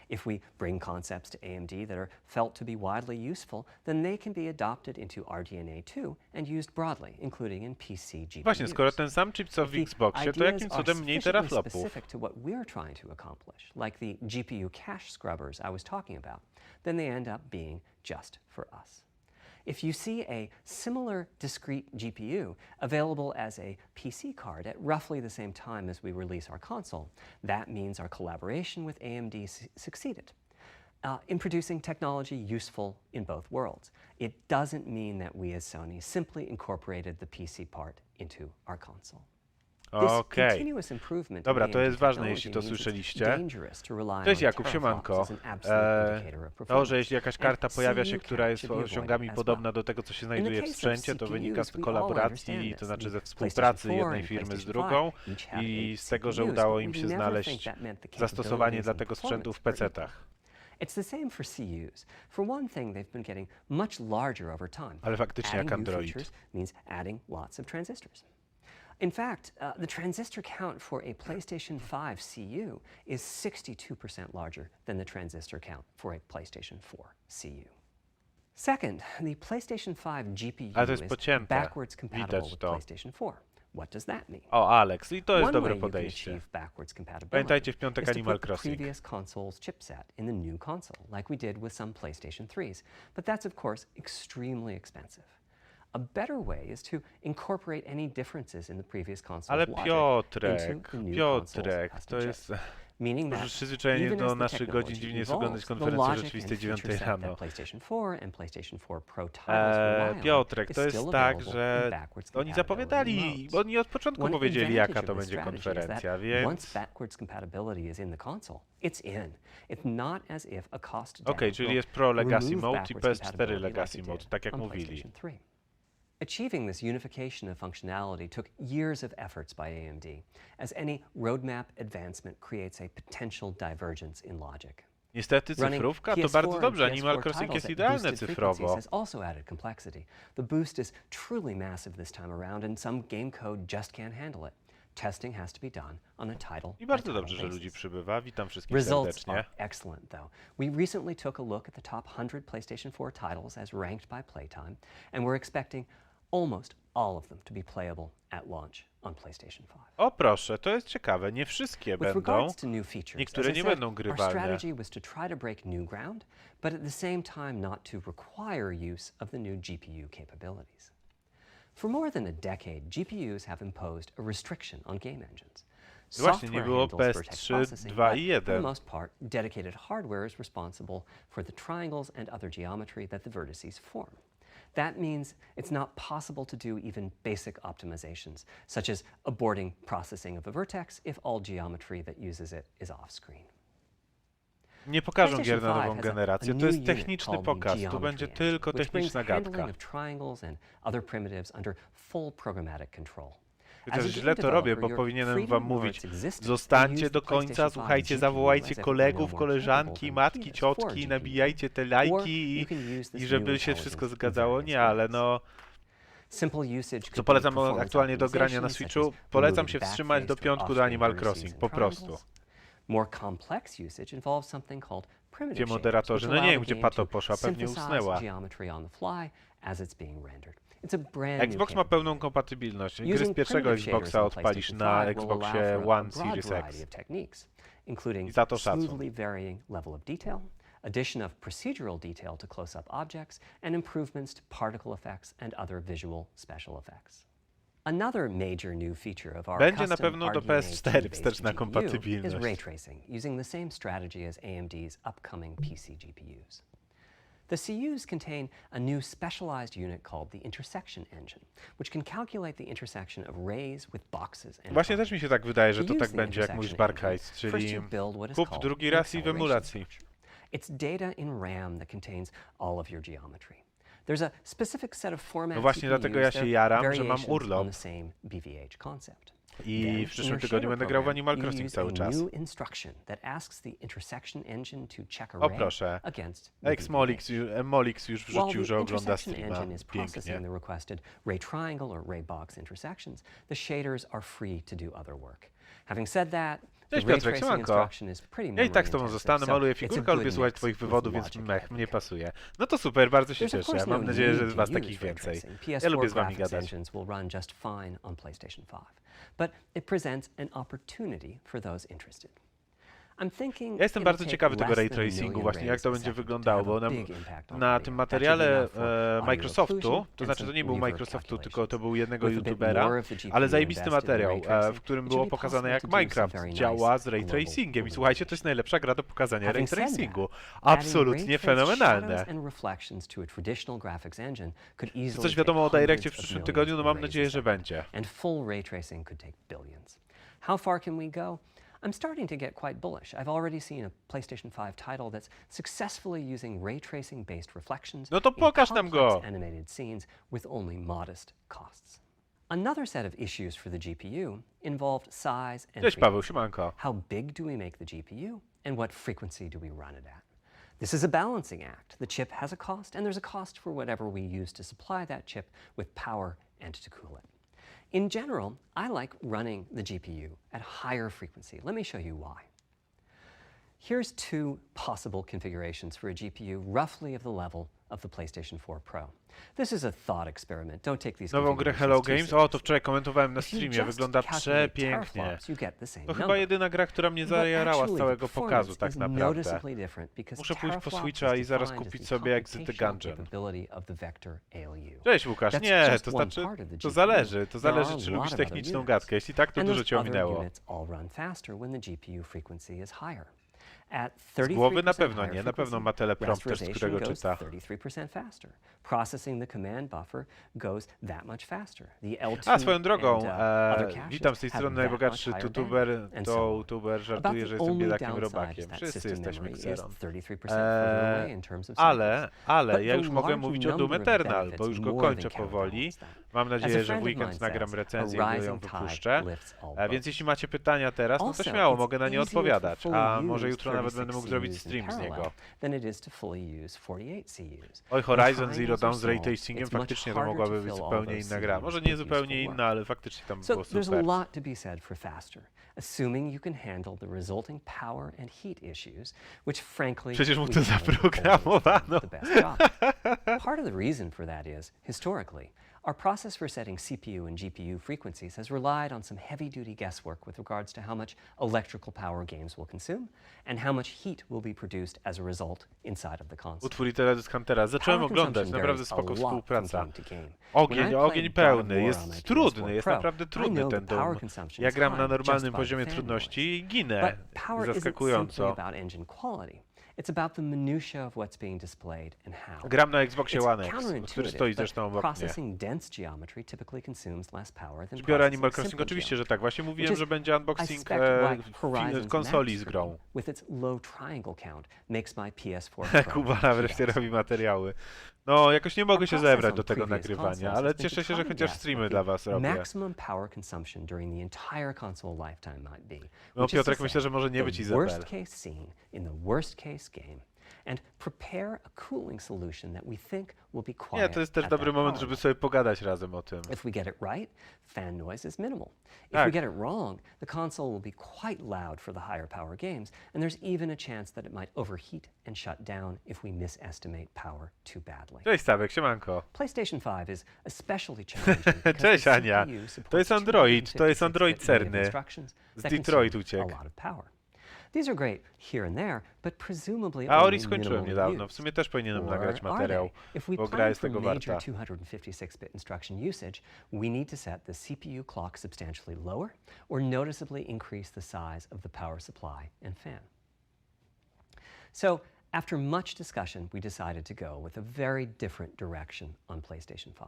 If we bring concepts to AMD that are felt to be widely useful, then they can be adopted into RDNA2 and used broadly, including in PC GPUs. Właśnie, skoro ten sam chip co w If the Xboxie, to ideas jakim are cudem mniej sufficiently teraflopów? specific to what we're trying to accomplish, like the GPU cache scrubbers I was talking about, then they end up being just for us. If you see a similar discrete GPU available as a PC card at roughly the same time as we release our console, that means our collaboration with AMD succeeded in producing technology useful in both worlds. It doesn't mean that we as Sony simply incorporated the PC part into our console. Okej. Dobra, to jest ważne, jeśli to słyszeliście. Cześć Jakub, siemanko. To, że jeśli jakaś karta pojawia się, która jest osiągami podobna do tego, co się znajduje w sprzęcie, to wynika z kolaboracji, to znaczy ze współpracy jednej firmy z drugą i z tego, że udało im się znaleźć zastosowanie dla tego sprzętu w PC-tach. It's the same for CUs. For one thing, they've been getting much larger over time. Ale faktycznie jak Adding new Android. features means adding lots of transistors. In fact, the transistor count for a PlayStation 5 CU is 62% larger than the transistor count for a PlayStation 4 CU. Second, the PlayStation 5 GPU Ale to jest is pocięte. backwards compatible Widać with to. PlayStation 4. What does that mean? O, Alex, i to jest One dobre way you can podejście. achieve backwards compatibility Pamiętajcie w piątek is to Animal put the Crossing. previous console's chipset in the new console, like we did with some PlayStation 3s. But that's, of course, extremely expensive. A better way is to incorporate any differences in the previous console's Ale logic Piotrek, into the new Piotrek, console's to custom jest... chip. meaning Może that przyzwyczajenie even do as the naszych godzin technology dziwnie jest evolves, oglądać the konferencję logic and rzeczywistej feature 9 set rano. that PlayStation 4 and PlayStation 4 Pro titles rely on Piotrek, is to jest still tak, available że in backwards oni compatibility zapowiadali, modes. bo oni od początku One powiedzieli, advantage jaka of to this będzie strategy is konferencja, that więc... once backwards compatibility is in the console, it's in. It's not as if a cost down Okej, czyli will jest Pro Legacy remove Mode i backwards PS4 compatibility Legacy like it Mode, did tak jak on mówili. PlayStation 3. Achieving this unification of functionality took years of efforts by AMD, as any roadmap advancement creates a potential divergence in logic. Niestety cyfrówka to bardzo dobrze, Animal Crossing jest idealne cyfrowo. Has also added complexity. The boost is truly massive this time around, and some game code just can't handle it. Testing has to be done on a title. I bardzo dobrze, że ludzi przybywa. Witam wszystkich Results serdecznie. are excellent, though. We recently took a look at the top 100 PlayStation 4 titles as ranked by playtime, and we're expecting almost all of them to be playable at launch on PlayStation 5. O proszę, to jest ciekawe. Nie wszystkie With będą. regards to new features, Niektóre as I nie said, będą our grywalne. strategy was to try to break new ground, but at the same time not to require use of the new GPU capabilities. For more than a decade, GPUs have imposed a restriction on game engines. Właśnie, nie Software było handles vertex PS3, processing, 2 but i for the 1. most part, dedicated hardware is responsible for the triangles and other geometry that the vertices form. That means it's not possible to do even basic optimizations, such as aborting processing of a vertex if all geometry that uses it is off-screen. Nie pokażą gier na PlayStation 5 nową has generację. a To jest new unit techniczny called the pokaz. Tu geometry będzie engine, tylko which brings techniczna gadka. handling of triangles and other primitives under full programmatic control. Chociaż As a źle game to robię, bo developer, you're powinienem free to wam ignore mówić, its existence and zostańcie use do the końca, PlayStation słuchajcie, 5 zawołajcie GPU as if it kolegów, were no more koleżanki, capable than matki, PS4 ciotki, GPU. nabijajcie te Or lajki you can use this i new żeby się wszystko intelligence in zgadzało. various Nie, ale ways. no... Simple usage Co could be polecam performance aktualnie do grania na optimization, Switchu? such as Polecam removing się wstrzymać do backface for piątku do off-screen Animal vertices Crossing, and po prostu. triangles. More complex usage involves something called primitive Gdzie shaders, moderatorzy? which No nie allow wiem, the gdzie game Pato to poszła, pewnie synthesize usnęła. geometry on the fly as it's being rendered. It's a brand new Xbox ma pełną kompatybilność. Gry z Using pierwszego primitive shaders Xboxa on odpalisz PlayStation na 5 will allow Xboxie for a One broad Series variety X. of techniques, including I za to szacun. smoothly varying level of detail, addition of procedural detail to close-up objects, and improvements to particle effects and other visual special effects. Another major new feature of our Będzie na custom pewno do RDNA PS4 2-based wsteczna GPU is kompatybilność. ray tracing, using the same strategy as AMD's upcoming PC GPUs. The CUs contain a new specialized unit called the intersection engine, which can calculate the intersection of rays with boxes and Właśnie też bodies. mi się tak wydaje, że To to use tak the będzie, jak mówisz intersection Barkheiss, engine, first czyli you build what is kup called drugi an raz i w acceleration emulacji. structure. It's data in RAM that contains all of your geometry. There's a specific set of formats No właśnie you can dlatego use. ja się They're jaram, że mam variations urlop. on the same BVH concept. I Then, w przyszłym in your tygodniu shader będę grał w program, Animal you Crossing use cały a czas. new instruction that asks the intersection engine to check a O ray proszę, against the Molix już While wrzucił, the że ogląda intersection streama. engine is processing Pięknie. the requested ray triangle or ray box intersections, the shaders are free to do other work. Having said that, the Cześć ray Piotrek, tracing siemanko. instruction is pretty Ja i tak z tobą memory zostanę, intensive, maluję so it's a figurkę, good lubię słuchać mix twoich with wywodów, więc logic mech, and mnie feature. pasuje. No to super, bardzo się There's of cieszę. course Mam no nadzieję, że need z to was use takich ray więcej. tracing. Ja lubię PS4 z wami graphics gadać. engines will run just fine on PlayStation 5, but it presents an opportunity for those interested. I'm thinking Ja jestem it'll bardzo take ciekawy tego less ray than a million tracingu, właśnie jak rays to a będzie second to wyglądało, have a bo big impact on na video. tym That should be materiale enough for audio Microsoftu, occlusion to and znaczy to some nie był reverb Microsoftu, tylko calculations. to był jednego With a bit youtubera, more of the GPU ale zajebisty invested in materiał, ray tracing, w którym it było should be pokazane possible jak to do some Minecraft very działa nice z ray global tracingiem i słuchajcie, to jest najlepsza gra do pokazania ray Having said that, tracingu. adding Absolutnie ray-traced fenomenalne. shadows and reflections to a traditional graphics engine could Czy easily coś take wiadomo o Direccie w hundreds of przyszłym millions tygodniu? No mam of nadzieję, rays a że second, będzie. and full ray tracing could take billions. How far can we go? I'm starting to get quite bullish. I've already seen a PlayStation 5 title that's successfully using ray tracing based reflections No to in pokaż nam complex go. animated scenes with only modest costs. Another set of issues for the GPU involved size and Cześć Paweł, frequency. siemanko. How big do we make the GPU and what frequency do we run it at? This is a balancing act. The chip has a cost and there's a cost for whatever we use to supply that chip with power and to cool it. In general, I like running the GPU at higher frequency. Let me show you why. Here's two possible configurations for a GPU roughly of the level of the PlayStation 4 Pro. This is a thought experiment. Don't take these Nową grę Hello Games? O, to wczoraj komentowałem na If you streamie, just wygląda calculate przepięknie. teraflops, you get the same To chyba number. jedyna gra, która mnie But zajarała z actually, całego the pokazu, performance tak is naprawdę. noticeably different because Muszę pójść po teraflops Switcha is i zaraz defined as kupić the sobie Exit the computational Gungeon. capability of the vector ALU. Cześć Łukasz, That's nie, just to one znaczy, part of the to GPU. zależy, There are czy a lubisz lot of other techniczną units. gadkę. Jeśli tak, to And dużo those cię other ominęło. units all run faster when the GPU frequency is higher. At Z głowy na 33% pewno higher nie, na pewno frequency, ma teleprompter, z rasterization którego goes czyta. 33% faster. Processing the command buffer goes that much faster. The L2 A, swoją drogą, and, other caches witam z tej have strony that najbogatszy much higher tutuber, bandwidth, and to so on. youtuber About żartuje, the że jestem only biedakiem downside is robakiem. that Wszyscy system jesteśmy memory is kserą. 33% further away in terms of cycles. Ale But ja the już mogę larger mówić o Doom number of Eternal, benefits bo już go more kończę than powoli. counterbalance that. Mam As a nadzieję, że friend w of weekend mine nagram says, recenzję a i ją rising tide wypuszczę. lifts all Więc boats. jeśli macie pytania teraz, no to Also, śmiało, it's mogę na nie easier to odpowiadać. fully A use może jutro nawet będę 36 mógł zrobić CUs in stream z parallel niego. than it is to fully use 48 CUs. Oj, When Horizon Zero triangles Dawn are z ray small, tracingiem it's much faktycznie to harder mogłaby to być fill all zupełnie those inna gra. CUs Może with nie useful zupełnie work. inna, ale faktycznie tam So było there's a super. lot to be said for faster, assuming you can handle the resulting power and heat issues, which frankly Przecież mu we to haven't always zaprogramowano. done the best job. Part of the reason for that is, historically, our process for setting CPU and GPU frequencies has relied on some heavy-duty guesswork with regards to how much electrical power games will consume and how much heat will be produced as a result inside of the console. Utwór i teledysk Huntera. Zacząłem Power oglądać, consumption naprawdę varies a spoko lot from współpraca. game to game. When I Ogień played pełny, God of War on my jest PS4 trudny, jest Pro, naprawdę I trudny know ten the power Doom. consumption Ja is gram na high normalnym just by poziomie the fan trudności i noise. ginę But power isn't simply zaskakująco. about engine quality. It's about the minutia of what's being displayed and how. Gram na Xboxie It's One X, który counterintuitive, stoi but zresztą obok mnie. processing dense geometry typically consumes less power than Biorę Animal processing Crossing, simple oczywiście, że geometry. tak. Właśnie mówiłem, Which że is, będzie I unboxing suspect why Horizon's konsoli Max z grą. screen, with its low triangle count, makes my PS4 Pro Kuba heat wreszcie up. robi materiały. No, jakoś nie mogę się Our process zebrać on do tego previous nagrywania, consoles ale has been cieszę to się, że try to chociaż guess streamy what dla the was robię. maximum power consumption during the entire console lifetime might be. No, Which is to Piotrek, say, myślę, że może nie być the Izabel. worst case scene in the worst case game, and prepare a cooling solution that we think will be quiet. Nie, to jest też at dobry that moment, power żeby level. sobie pogadać razem o tym. If we get it right, fan noise is minimal. If Tak. we get it wrong, the console will be quite loud for the higher power games, and there's even a chance that it might overheat and shut down if we misestimate power too badly. Cześć Stawek, siemanko. PlayStation 5 is especially challenging because Cześć, the Ania. CPU supports To jest Android, to jest 256 Android bit array of cerny. instructions Z that Detroit consume uciekł. a lot of power. These are great here and there, but presumably A Ori only skończyłem minimally niedawno, w used. sumie też powinienem Or nagrać are materiał, they? If we bo gra plan jest for tego major warta. 256-bit instruction usage, we need to set the CPU clock substantially lower or noticeably increase the size of the power supply and fan. So, after much discussion, we decided to go with a very different direction on PlayStation 5.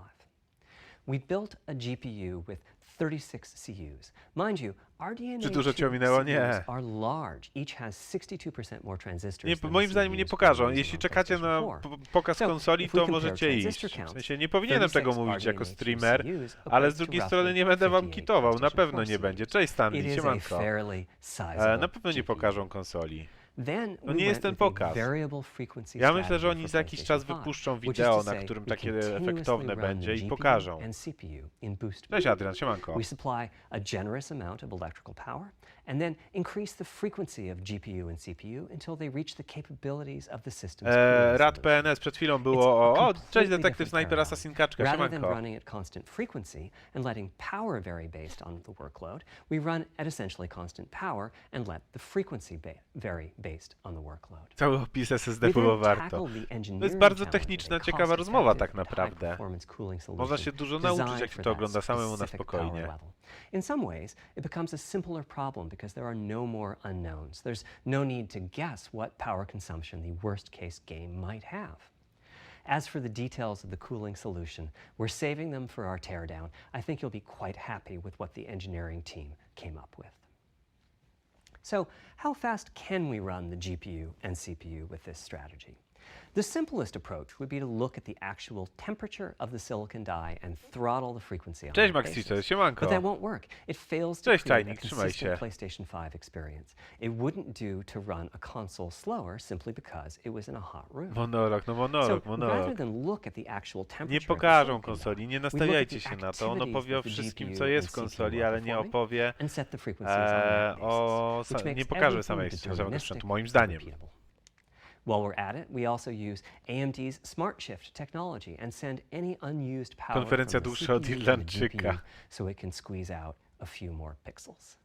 We built a GPU with 36 CUs. Mind you, RDNA Czy dużo cię ominęło? Nie. are large. Each has 62% more transistors Nie, than moim the zdaniem nie CUs pokażą. we're using Jeśli on czekacie na PlayStation 4. pokaz So, konsoli, if we to compare możecie iść. transistor W counts, sensie nie powinienem tego 36 mówić jako RDNA streamer, CUs ale z equates drugiej to strony roughly nie będę wam 58 kitował. Na PlayStation pewno 4 nie będzie. CUs. Cześć It Stanley, is a siemanko. fairly sizable Na pewno nie GPU. pokażą konsoli. Then No we nie went jest ten with a pokaz. variable frequency Ja myślę, że strategy oni for za jakiś PlayStation czas 5, wypuszczą which is wideo, to na say którym we takie continuously efektowne run będzie the i GPU pokażą. and CPU in boost Cześć mode. Adrian, siemanko. We supply a generous amount of electrical power and then increase the frequency of GPU and CPU until they reach the capabilities of the system's cooling Rad solution. PNS przed chwilą It's było a o, cześć completely detektyw different Sniper paradigm. Assassin Kaczka, Rather than siemanko. running at constant frequency and letting power vary based on the workload, we run at essentially constant power and let the frequency vary based on the workload. Cały opis SSD We było then warto. tackled the To engineering jest bardzo challenge techniczna, with a ciekawa rozmowa tak cost-effective, naprawdę. high-performance cooling Można solution się dużo nauczyć, designed jak się for to that ogląda samemu na specific spokojnie. power level. In some ways, it becomes a simpler problem because there are no more unknowns. There's no need to guess what power consumption the worst case game might have. As for the details of the cooling solution, we're saving them for our teardown. I think you'll be quite happy with what the engineering team came up with. So, how fast can we run the GPU and CPU with this strategy? The simplest approach would be to look at the actual temperature of the silicon die and throttle the frequency on Cześć that Maxice, basis. siemanko. But that won't work. It fails to Cześć, create a Tajnik, trzymaj się. consistent PlayStation 5 experience. It wouldn't do to run a console slower simply because it was in a hot room. Monolog, no monolog, So rather monolog. than look at the actual Nie temperature of the pokażą silicon konsoli, nie die, we look at nastawiajcie the się na to. On activities opowie o that the wszystkim, GPU co jest w and CPU konsoli, are ale nie performing opowie and set the frequencies on that o... basis, which Nie makes pokaże everything samego sprzętu, deterministic moim and zdaniem. repeatable. While we're at it, we also use AMD's Smart Shift technology and send any unused power Konferencja from the dłuższa od CPU to the Irlandczyka. GPU so it can squeeze out a few more pixels.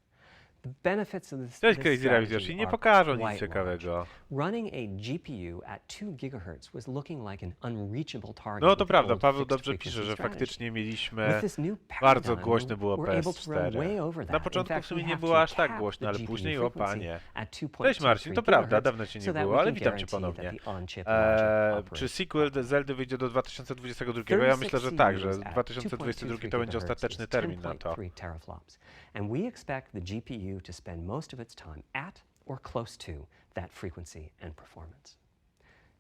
The benefits of this, Cześć this Crazy Rabbit, strategy i nie are pokażą nic quite ciekawego. large. Running a GPU at 2 GHz was looking like an unreachable target. No to with the prawda, old Paweł fixed dobrze frequency pisze, że strategy. faktycznie mieliśmy With this new bardzo paradigm, głośne było we're able to run way PS4. over that. Na In początku fact, w sumie we nie have było to aż tak cap głośno, the ale GPU później o frequency panie. at 2.23 Cześć Marcin, to prawda, GHz, dawno cię nie so that było, we ale can witam cię guarantee ponownie. that the on-chip logic Czy operates sequel Zeldy wyjdzie do 2022? Ja myślę, że tak, że 36 2022 to będzie ostateczny termin na to. 10.3 teraflops. And we expect the GPU to spend most of its time at or close to that frequency and performance.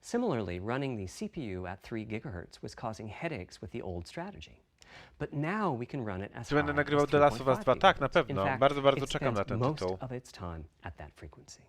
Similarly, running the CPU at 3 GHz was causing headaches with the old strategy. But now we can run it as Czy będę high nagrywał as The Last of Us 2? 3.5 Tak, na GHz. pewno. In fact, Bardzo it czekam na spends ten most tytuł. of its time at that frequency.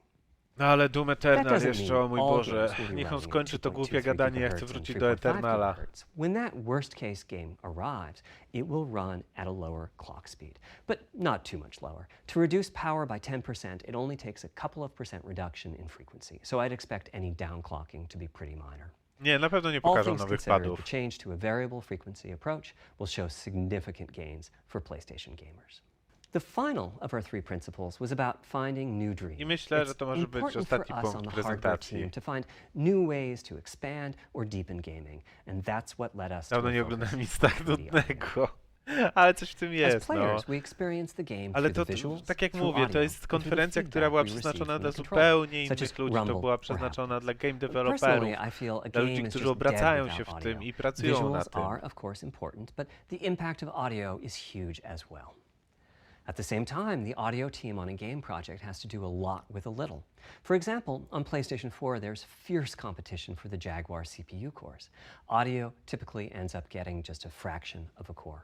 No ale Doom Eternal doesn't jeszcze, mean o mój all Boże. games will be Niech on running at skończy to 2.23 głupie gadanie, ja chcę GHz wrócić and do 3.5 Eternala. GHz. When that worst case game arrives, it will run at a lower clock speed, but not too much lower. To reduce power by 10%, it only takes a couple of percent reduction in frequency, so I'd expect any downclocking to be pretty minor. Nie, na pewno nie All pokażą things nowych considered, padów. the change to a variable frequency approach will show significant gains for PlayStation gamers. The final of our 3 principles was about finding new dreams. I myślę, że It's to może być important for ostatni us punkt on the hardware prezentacji. team to find new ways to expand or deepen gaming, and that's what led us to Dawno a nie focus oglądałem nic on tak video. nudnego. Ale coś w tym As jest, no. players, we experience the game Ale through to, the visuals, tak jak through mówię, to audio, jest and through the konferencja, która feedback była we receive przeznaczona from dla the controller, zupełnie such as innych ludzi. To rumble była or przeznaczona dla game Personally, developerów, I feel a dla ludzi, game is którzy just dead obracają się without w tym audio. i pracują na Visuals tym. are, of course, important, but the impact of audio is huge as well. At the same time, the audio team on a game project has to do a lot with a little. For example, on PlayStation 4, there's fierce competition for the Jaguar CPU cores. Audio typically ends up getting just a fraction of a core.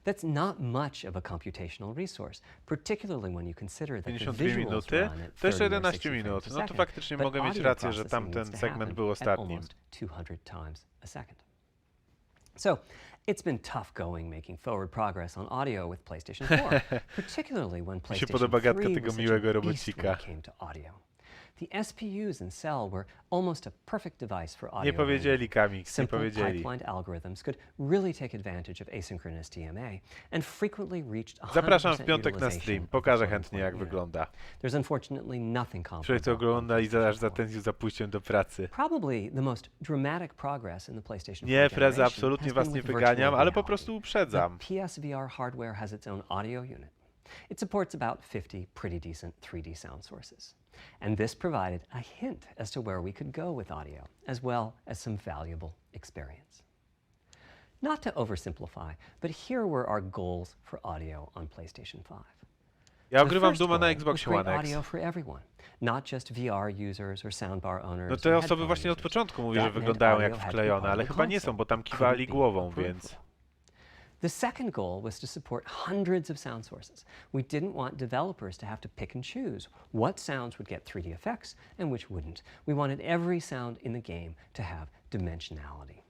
That's not much of a computational resource, particularly when you consider that the 52 visuals minuty? run at To jeszcze 30 or 11 60 frames minut. a No to second, faktycznie but mogę mieć audio rację, że processing tamten needs to segment happen był at ostatnim. almost 200 times a second. So, it's been tough going making forward progress on audio with PlayStation 4, particularly when Mi się PlayStation podoba gadka 3 tego was such miłego a beast when robocika. it came to audio. The SPUs in Cell were almost a perfect device for audio. Nie powiedzieli, Kamix, nie Simple powiedzieli. pipelined algorithms could really take advantage of asynchronous DMA and frequently reached 100% Zapraszam w piątek na utilization stream, of the pokażę floating chętnie point jak unit. wygląda. There's unfortunately nothing Człowiek comparable to ogląda i on zaraz PlayStation 4. zatęsknił za pójściem do pracy. Probably the most dramatic progress in the PlayStation 4 Nie, Freza, generation absolutnie has was been nie with wyganiam, virtual ale po reality. prostu uprzedzam. The PSVR hardware has its own audio unit. It supports about 50 pretty decent 3D sound sources. And this provided a hint as to where we could go with audio, as well as some valuable experience. Not to oversimplify, but here were our goals for audio on PlayStation 5. Ja The ogrywam first Duma na goal was Xboxie great One X. audio for everyone, not just VR users or soundbar owners. No or te osoby headphone właśnie od users. początku mówią, że That meant wyglądają audio jak had to be wklejone, part ale of the chyba nie są, console. bo tam Couldn't kiwali be głową, a więc... peripheral. The second goal was to support hundreds of sound sources. We didn't want developers to have to pick and choose what sounds would get 3D effects and which wouldn't. We wanted every sound in the game to have dimensionality.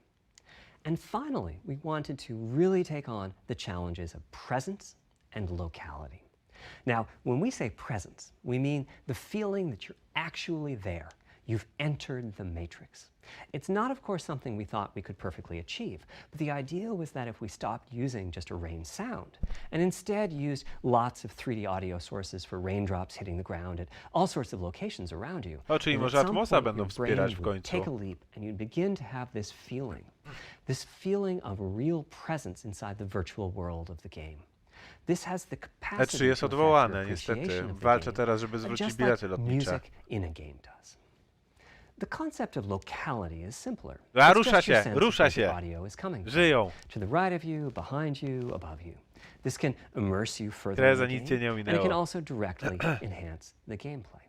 And finally, we wanted to really take on the challenges of presence and locality. Now, when we say presence, we mean the feeling that you're actually there. You've entered the matrix. It's not, of course, something we thought we could perfectly achieve, but the idea was that if we stopped using just a rain sound and instead used lots of 3D audio sources for raindrops hitting the ground at all sorts of locations around you, O, czyli then może at some Atmosa point będą your brain wspierać w would take a końcu. leap and you'd begin to have this feeling of real presence inside the virtual world of the game. This has the capacity E3 jest to affect your odwołane, appreciation niestety. of the Walczę game, teraz, żeby zwrócić just bilety like lotnicze. music in a game does. The concept of locality is simpler. A, It's rusza just your się, sense of rusza where the się. audio is coming from. Żyją. To the right of you, behind you, above you. This can immerse you further Tereza, in the nic cię nie game, and it ominęło. can also directly enhance the gameplay.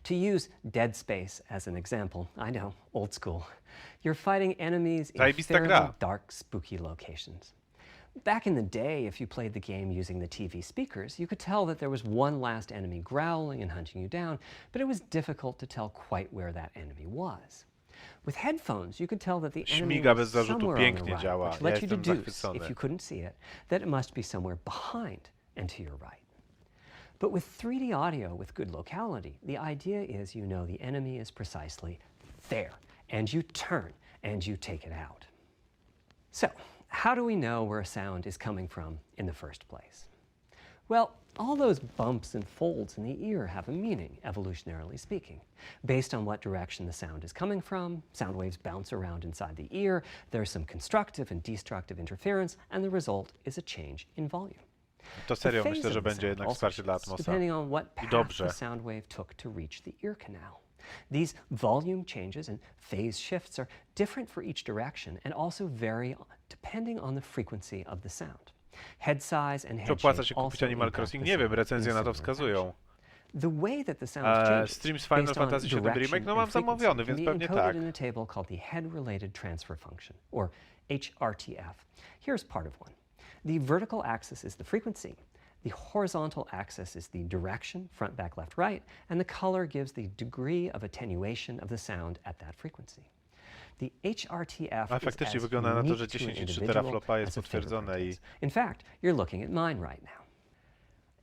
To use Dead Space as an example, I know, old school. You're fighting enemies in Zajebista fairly gra. dark, spooky locations. Back in the day, if you played the game using the TV speakers, you could tell that there was one last enemy growling and hunting you down, but it was difficult to tell quite where that enemy was. With headphones, you could tell that the enemy Śmiga was bez zarzutu somewhere on the pięknie right, działa. which Ja let you jestem deduce, zachwycony. if you couldn't see it, that it must be somewhere behind and to your right. But with 3D audio with good locality, the idea is you know the enemy is precisely there, and you turn and you take it out. So, how do we know where a sound is coming from in the first place? Well, all those bumps and folds in the ear have a meaning, evolutionarily speaking. Based on what direction the sound is coming from, sound waves bounce around inside the ear, there's some constructive and destructive interference, and the result is a change in volume. To The serio phase myślę, of że the będzie sound jednak also wsparcie dla shifts, Atmosa. depending on what path dobrze. the sound wave took to reach the ear canal. These volume changes and phase shifts are different for each direction and also vary depending on the frequency of the sound. Head size and Czy head opłaca shape się kupić also Animal impact Crossing? the Nie wiem, sound recenzje in na to similar wskazują. fashion. The way that the sound changes Stream z Final based on Fantasy VII direction Remake? No and mam frequency zamówiony, can więc be pewnie encoded tak. in a table called the head-related transfer function, or HRTF. Here's part of one. The vertical axis is the frequency. The horizontal axis is the direction, front, back, left, right, and the color gives the degree of attenuation of the sound at that frequency. The HRTF A is faktycznie as wygląda na to, że unique to an 10,3 individual teraflopa jest as a potwierdzone fingerprint i is. In fact, you're looking at mine right now.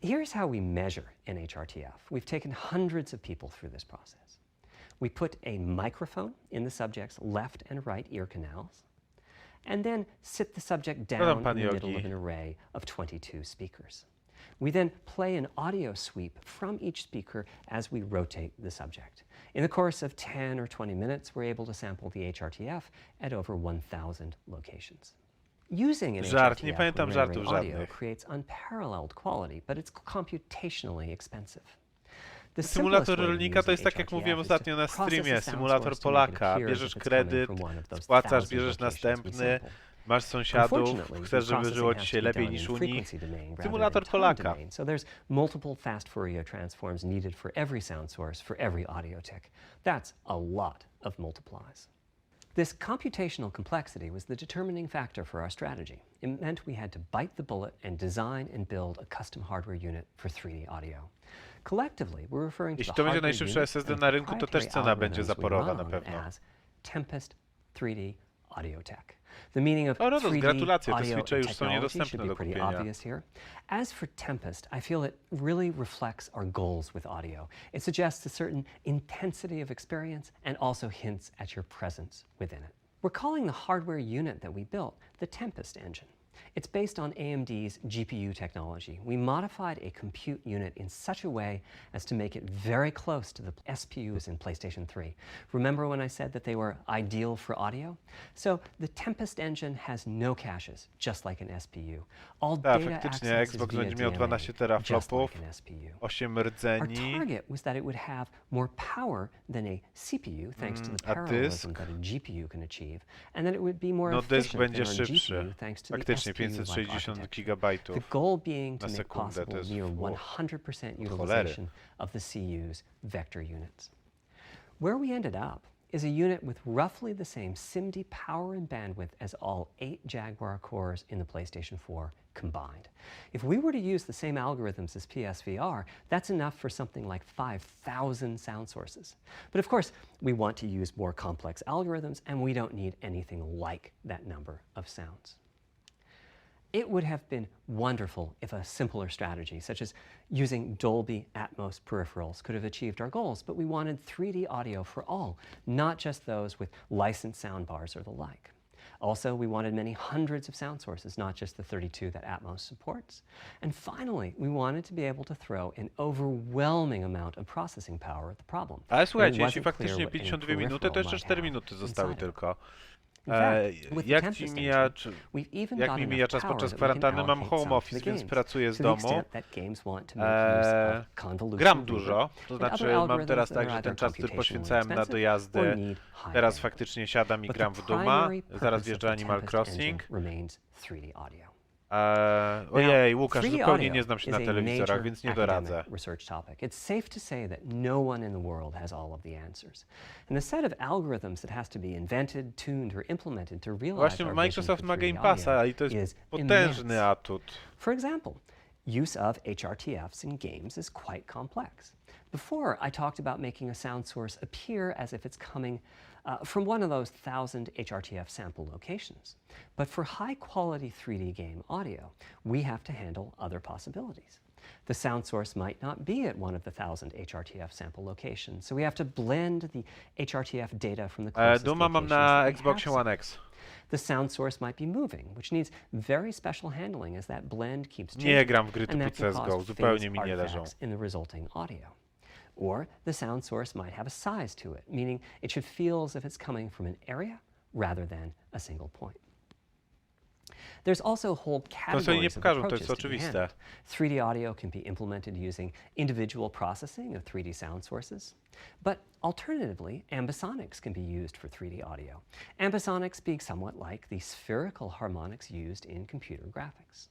Here's how we measure an HRTF. We've taken hundreds of people through this process. We put a microphone in the subject's left and right ear canals, and then sit the subject tam down pan in the middle Yogi? of an array of 22 speakers. We then play an audio sweep from each speaker as we rotate the subject. In the course of 10 or 20 minutes, we're able to sample the HRTF at over 1,000 locations. Using an Żart, nie HRTF pamiętam when żartów rendering audio żadnych. creates unparalleled quality, but it's computationally expensive. The Symulator simplest way to rolnika to use jest tak jak HRTF mówiłem is to ostatnio na process streamie, a sound symulator source to make it Polaka. appear as Bierzesz if it's coming kredyt, from one of those spłacasz, 1,000 bierzesz locations we następny, sample. masz sąsiadów, Unfortunately, chcesz, the żeby processing żyło has ci to się be lepiej done niż in u nich. frequency domain rather Symulator than time Polaka. domain. So there's multiple fast Fourier transforms needed for every sound source, for every audio tick. That's a lot of multiplies. This computational complexity was the determining factor for our strategy. It meant we had to bite the bullet and design and build a custom hardware unit for 3D audio. Collectively, we're referring to Jeśli the to będzie hardware najszybsze unit SSD and na rynku, to też proprietary cena będzie algorithms we zaporowa na run pewno. as Tempest 3D Audio Tech. The meaning of O, no to 3D gratulacje, te audio switche już są technology niedostępne should be do pretty kupienia. obvious here. As for Tempest, I feel it really reflects our goals with audio. It suggests a certain intensity of experience and also hints at your presence within it. We're calling the hardware unit that we built the Tempest engine. It's based on AMD's GPU technology. We modified a compute unit in such a way as to make it very close to the SPUs in PlayStation 3. Remember when I said that they were ideal for audio? So the Tempest engine has no caches, just like an SPU. All Tak, data faktycznie access is Xbox via będzie miał DMA, 12 just teraflopów, like an SPU. 8 Our rdzeni, target was that it would have more power than a CPU, thanks to the a parallelism dysk? that a GPU can achieve, and that it would be more no dysk efficient będzie than our szybszy. GPU, thanks to the Faktycznie SPU-like 560 architecture. GB. The goal being to na make sekundę, to possible jest near fu- 100% cholery. utilization of the CU's vector units. Where we ended up is a unit with roughly the same SIMD power and bandwidth as all 8 Jaguar cores in the PlayStation 4 combined. If we were to use the same algorithms as PSVR, that's enough for something like 5,000 sound sources. But of course, we want to use more complex algorithms, and we don't need anything like that number of sounds. It would have been wonderful if a simpler strategy, such as using Dolby Atmos peripherals, could have achieved our goals, but we wanted 3D audio for all, not just those with licensed soundbars or the like. Also, we wanted many hundreds of sound sources, not just the 32 that Atmos supports. And finally, we wanted to be able to throw an overwhelming amount of processing power at the problem. Ale słuchajcie, And it jeśli wasn't clear faktycznie what any 52 minuty, to peripheral jeszcze might 4 have minuty zostały inside it. tylko. In fact, with the Jak Tempest ci engine, mija, we've even jak got mi enough mija czas power podczas that we can kwarantanny, mam allocate home some to office, the więc games. pracuję z To the domu. extent that games want to make use of convolution Gram rework dużo, to and znaczy other mam algorithms teraz that are tak, że ten either czas, który computationally poświęcałem na expensive or dojazdy, need high teraz bandwidth. faktycznie siadam i But gram the w Duma, primary zaraz purpose of wjeżdża the Animal Tempest Crossing. engine remains 3D audio. Ojej, Łukasz, 3D zupełnie audio nie znam się is na a telewizorach, major więc nie academic doradzę. research topic. It's safe to say that no one in the world has all of the answers. And the set of algorithms that has to be invented, tuned, or implemented to realize Właśnie our vision Microsoft for ma 3D Game Passa audio i to jest is potężny immense. atut. For example, use of HRTFs in games is quite complex. Before, I talked about making a sound source appear as if it's coming from one of those 1,000 HRTF sample locations. But for high-quality 3D game audio, we have to handle other possibilities. The sound source might not be at one of the 1,000 HRTF sample locations, so we have to blend the HRTF data from the closest Duma mam locations na that we Xboxie have One X. The sound source might be moving, which needs very special handling as that blend keeps Nie changing, gram w gry and typu that can CSGO, cause zupełnie phase mi nie leżą. artifacts in the resulting audio. Or the sound source might have a size to it, meaning it should feel as if it's coming from an area rather than a single point. There's also whole categories of pokażą, to approaches jest to be oczywiste. handled. 3D audio can be implemented using individual processing of 3D sound sources. But alternatively, ambisonics can be used for 3D audio. Ambisonics being somewhat like the spherical harmonics used in computer graphics.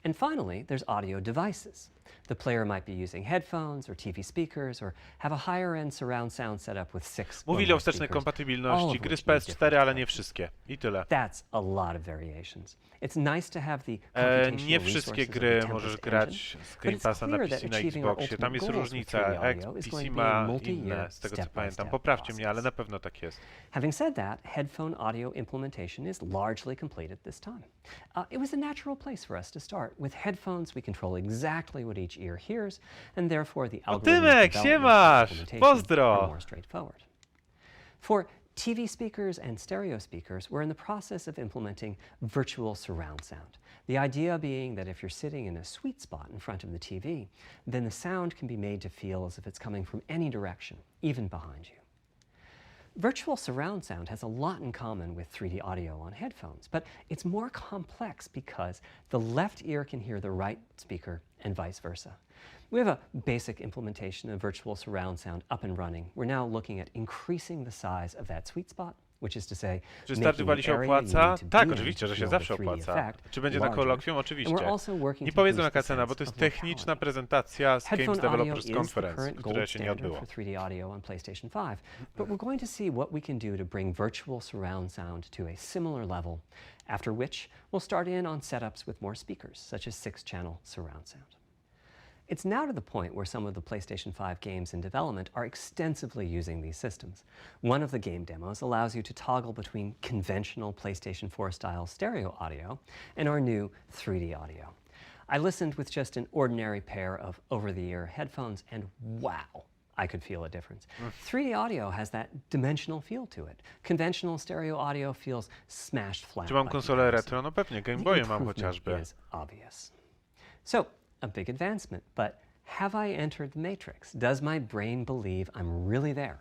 And finally, there's audio devices. The player might be using headphones or TV speakers or have a higher-end surround sound setup with 6 or Mówili more o wstecznej speakers, all kompatybilności of gry z which use PS4, different ale nie approaches. wszystkie. I tyle. That's a lot of variations. It's nice to have the Nie computational wszystkie resources of gry the możesz Tempest grać engine, z but Game it's Passa na clear PC that na achieving our Xboxie. Tam ultimate jest goals with różnica. 3D audio is PC going to be a ma multi-year, inne, z tego co pamiętam. step-by-step Poprawcie mnie, ale process. na pewno tak jest. Having said that, headphone audio implementation is largely complete at this time. It was a natural place for us to start. With headphones, we control exactly what each ear hears, and therefore the algorithmic Tymek, development siemasz! and implementation Pozdro! are more straightforward. For TV speakers and stereo speakers, we're in the process of implementing virtual surround sound. The idea being that if you're sitting in a sweet spot in front of the TV, then the sound can be made to feel as if it's coming from any direction, even behind you. Virtual surround sound has a lot in common with 3D audio on headphones, but it's more complex because the left ear can hear the right speaker and vice versa. We have a basic implementation of virtual surround sound up and running. We're now looking at increasing the size of that sweet spot, which is to say, Czy making startowali an się area you opłaca? need to Tak, be in oczywiście, to że się feel zawsze the 3D opłaca. effect Czy będzie na larger. kolokwium? And Oczywiście. we're also working Nie to powiedzą boost jaka the cena, bo sense to jest of techniczna locality. prezentacja z Games Headphone audio Developers is the Conference, current która gold się nie standard odbyła. for 3D audio on PlayStation 5, but we're going to see what we can do to bring virtual surround sound to a similar level, after which we'll start in on setups with more speakers, such as 6-channel surround sound. It's now to the point where some of the PlayStation 5 games in development are extensively using these systems. One of the game demos allows you to toggle between conventional PlayStation 4-style stereo audio and our new 3D audio. I listened with just an ordinary pair of over-the-ear headphones, and wow, I could feel a difference. 3D audio has that dimensional feel to it. Conventional stereo audio feels smashed flat. Czy mam by konsolę comparison. retro? No pewnie, Game The Boye mam improvement chociażby. is obvious. So, a big advancement, but have I entered the matrix? Does my brain believe I'm really there?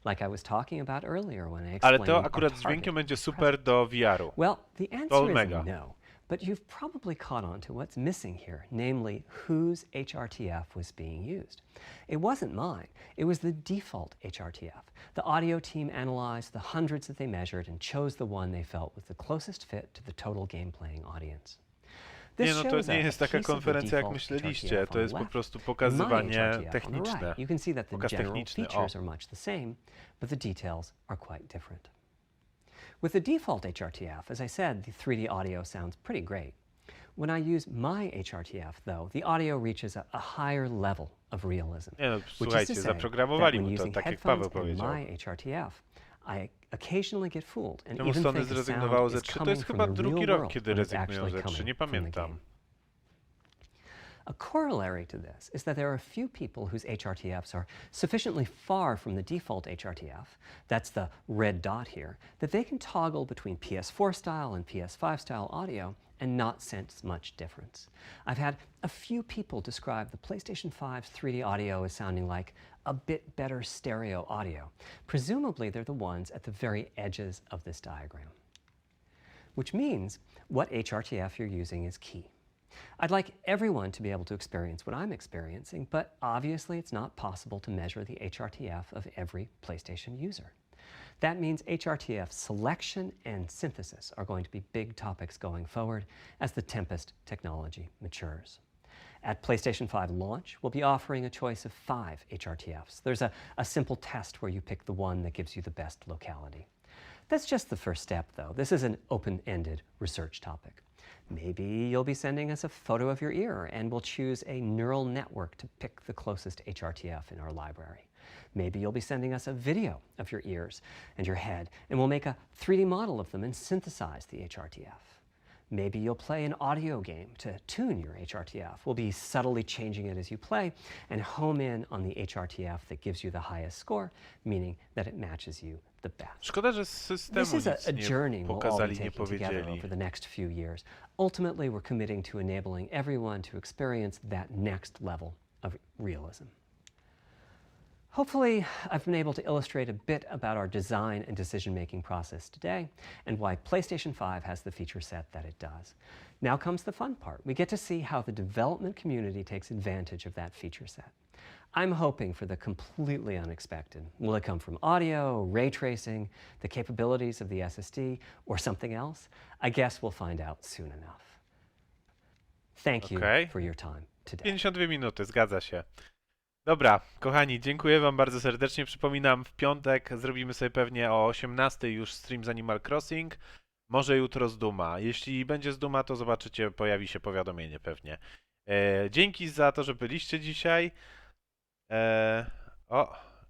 Like I was talking about earlier when I Ale explained to our akurat z target dźwiękiem będzie is super do VR-u. Well, the answer is mega. no. But you've probably caught on to what's missing here, namely whose HRTF was being used. It wasn't mine. It was the default HRTF. The audio team analyzed the hundreds that they measured and chose the one they felt was the closest fit to the total game-playing audience. This Nie, no to shows nie a jest taka piece of the konferencja jak default myśleliście. HRTF To on jest the po left, prostu my pokazywanie HRTF on the techniczne. right. You can see that the Pokaz general techniczny, o. features are much the same, but the details are quite different. With the default HRTF, as I said, the 3D audio sounds pretty great. When I use my HRTF, though, the audio reaches a higher level of realism. Nie no, Which is słuchajcie, to say zaprogramowali that when mu to, using tak jak headphones Paweł and powiedział. my HRTF, I occasionally get fooled and Czemu even Sony think the zrezygnowało sound ze is 3? To coming jest from chyba the drugi real rok, world kiedy when it's rezygnują actually ze 3, coming nie from the pamiętam. game. A corollary to this is that there are a few people whose HRTFs are sufficiently far from the default HRTF, that's the red dot here, that they can toggle between PS4 style and PS5 style audio and not sense much difference. I've had a few people describe the PlayStation 5's 3D audio as sounding like a bit better stereo audio. Presumably they're the ones at the very edges of this diagram. Which means what HRTF you're using is key. I'd like everyone to be able to experience what I'm experiencing, but obviously it's not possible to measure the HRTF of every PlayStation user. That means HRTF selection and synthesis are going to be big topics going forward as the Tempest technology matures. At PlayStation 5 launch, we'll be offering a choice of 5 HRTFs. There's a simple test where you pick the one that gives you the best locality. That's just the first step, though. This is an open-ended research topic. Maybe you'll be sending us a photo of your ear, and we'll choose a neural network to pick the closest HRTF in our library. Maybe you'll be sending us a video of your ears and your head, and we'll make a 3D model of them and synthesize the HRTF. Maybe you'll play an audio game to tune your HRTF. We'll be subtly changing it as you play and home in on the HRTF that gives you the highest score, meaning that it matches you the best. Szkoda, że z systemu This is a nic journey nie we'll all be pokazali, nie taking together powiedzieli. over the next few years. Ultimately, we're committing to enabling everyone to experience that next level of realism. Hopefully, I've been able to illustrate a bit about our design and decision-making process today and why PlayStation 5 has the feature set that it does. Now comes the fun part. We get to see how the development community takes advantage of that feature set. I'm hoping for the completely unexpected. Will it come from audio, ray tracing, the capabilities of the SSD, or something else? I guess we'll find out soon enough. Thank you Okay. for your time today. 52 minuty, zgadza się. Dobra, kochani, dziękuję wam bardzo serdecznie. Przypominam, w piątek zrobimy sobie pewnie o 18 już stream z Animal Crossing. Może jutro z Duma. Jeśli będzie z Duma, to zobaczycie, pojawi się powiadomienie pewnie. Dzięki za to, że byliście dzisiaj.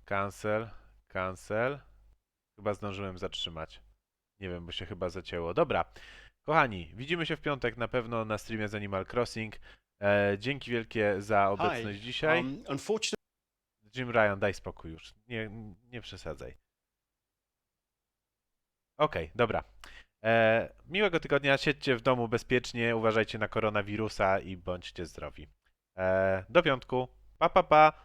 Cancel. Chyba zdążyłem zatrzymać. Nie wiem, bo się chyba zacięło. Dobra, kochani, widzimy się w piątek na pewno na streamie z Animal Crossing. Dzięki wielkie za obecność dzisiaj. Unfortunately, Jim Ryan, daj spokój już. Nie przesadzaj. Okej, dobra. Miłego tygodnia, siedźcie w domu bezpiecznie, uważajcie na koronawirusa i bądźcie zdrowi. Do piątku. Pa, pa, pa.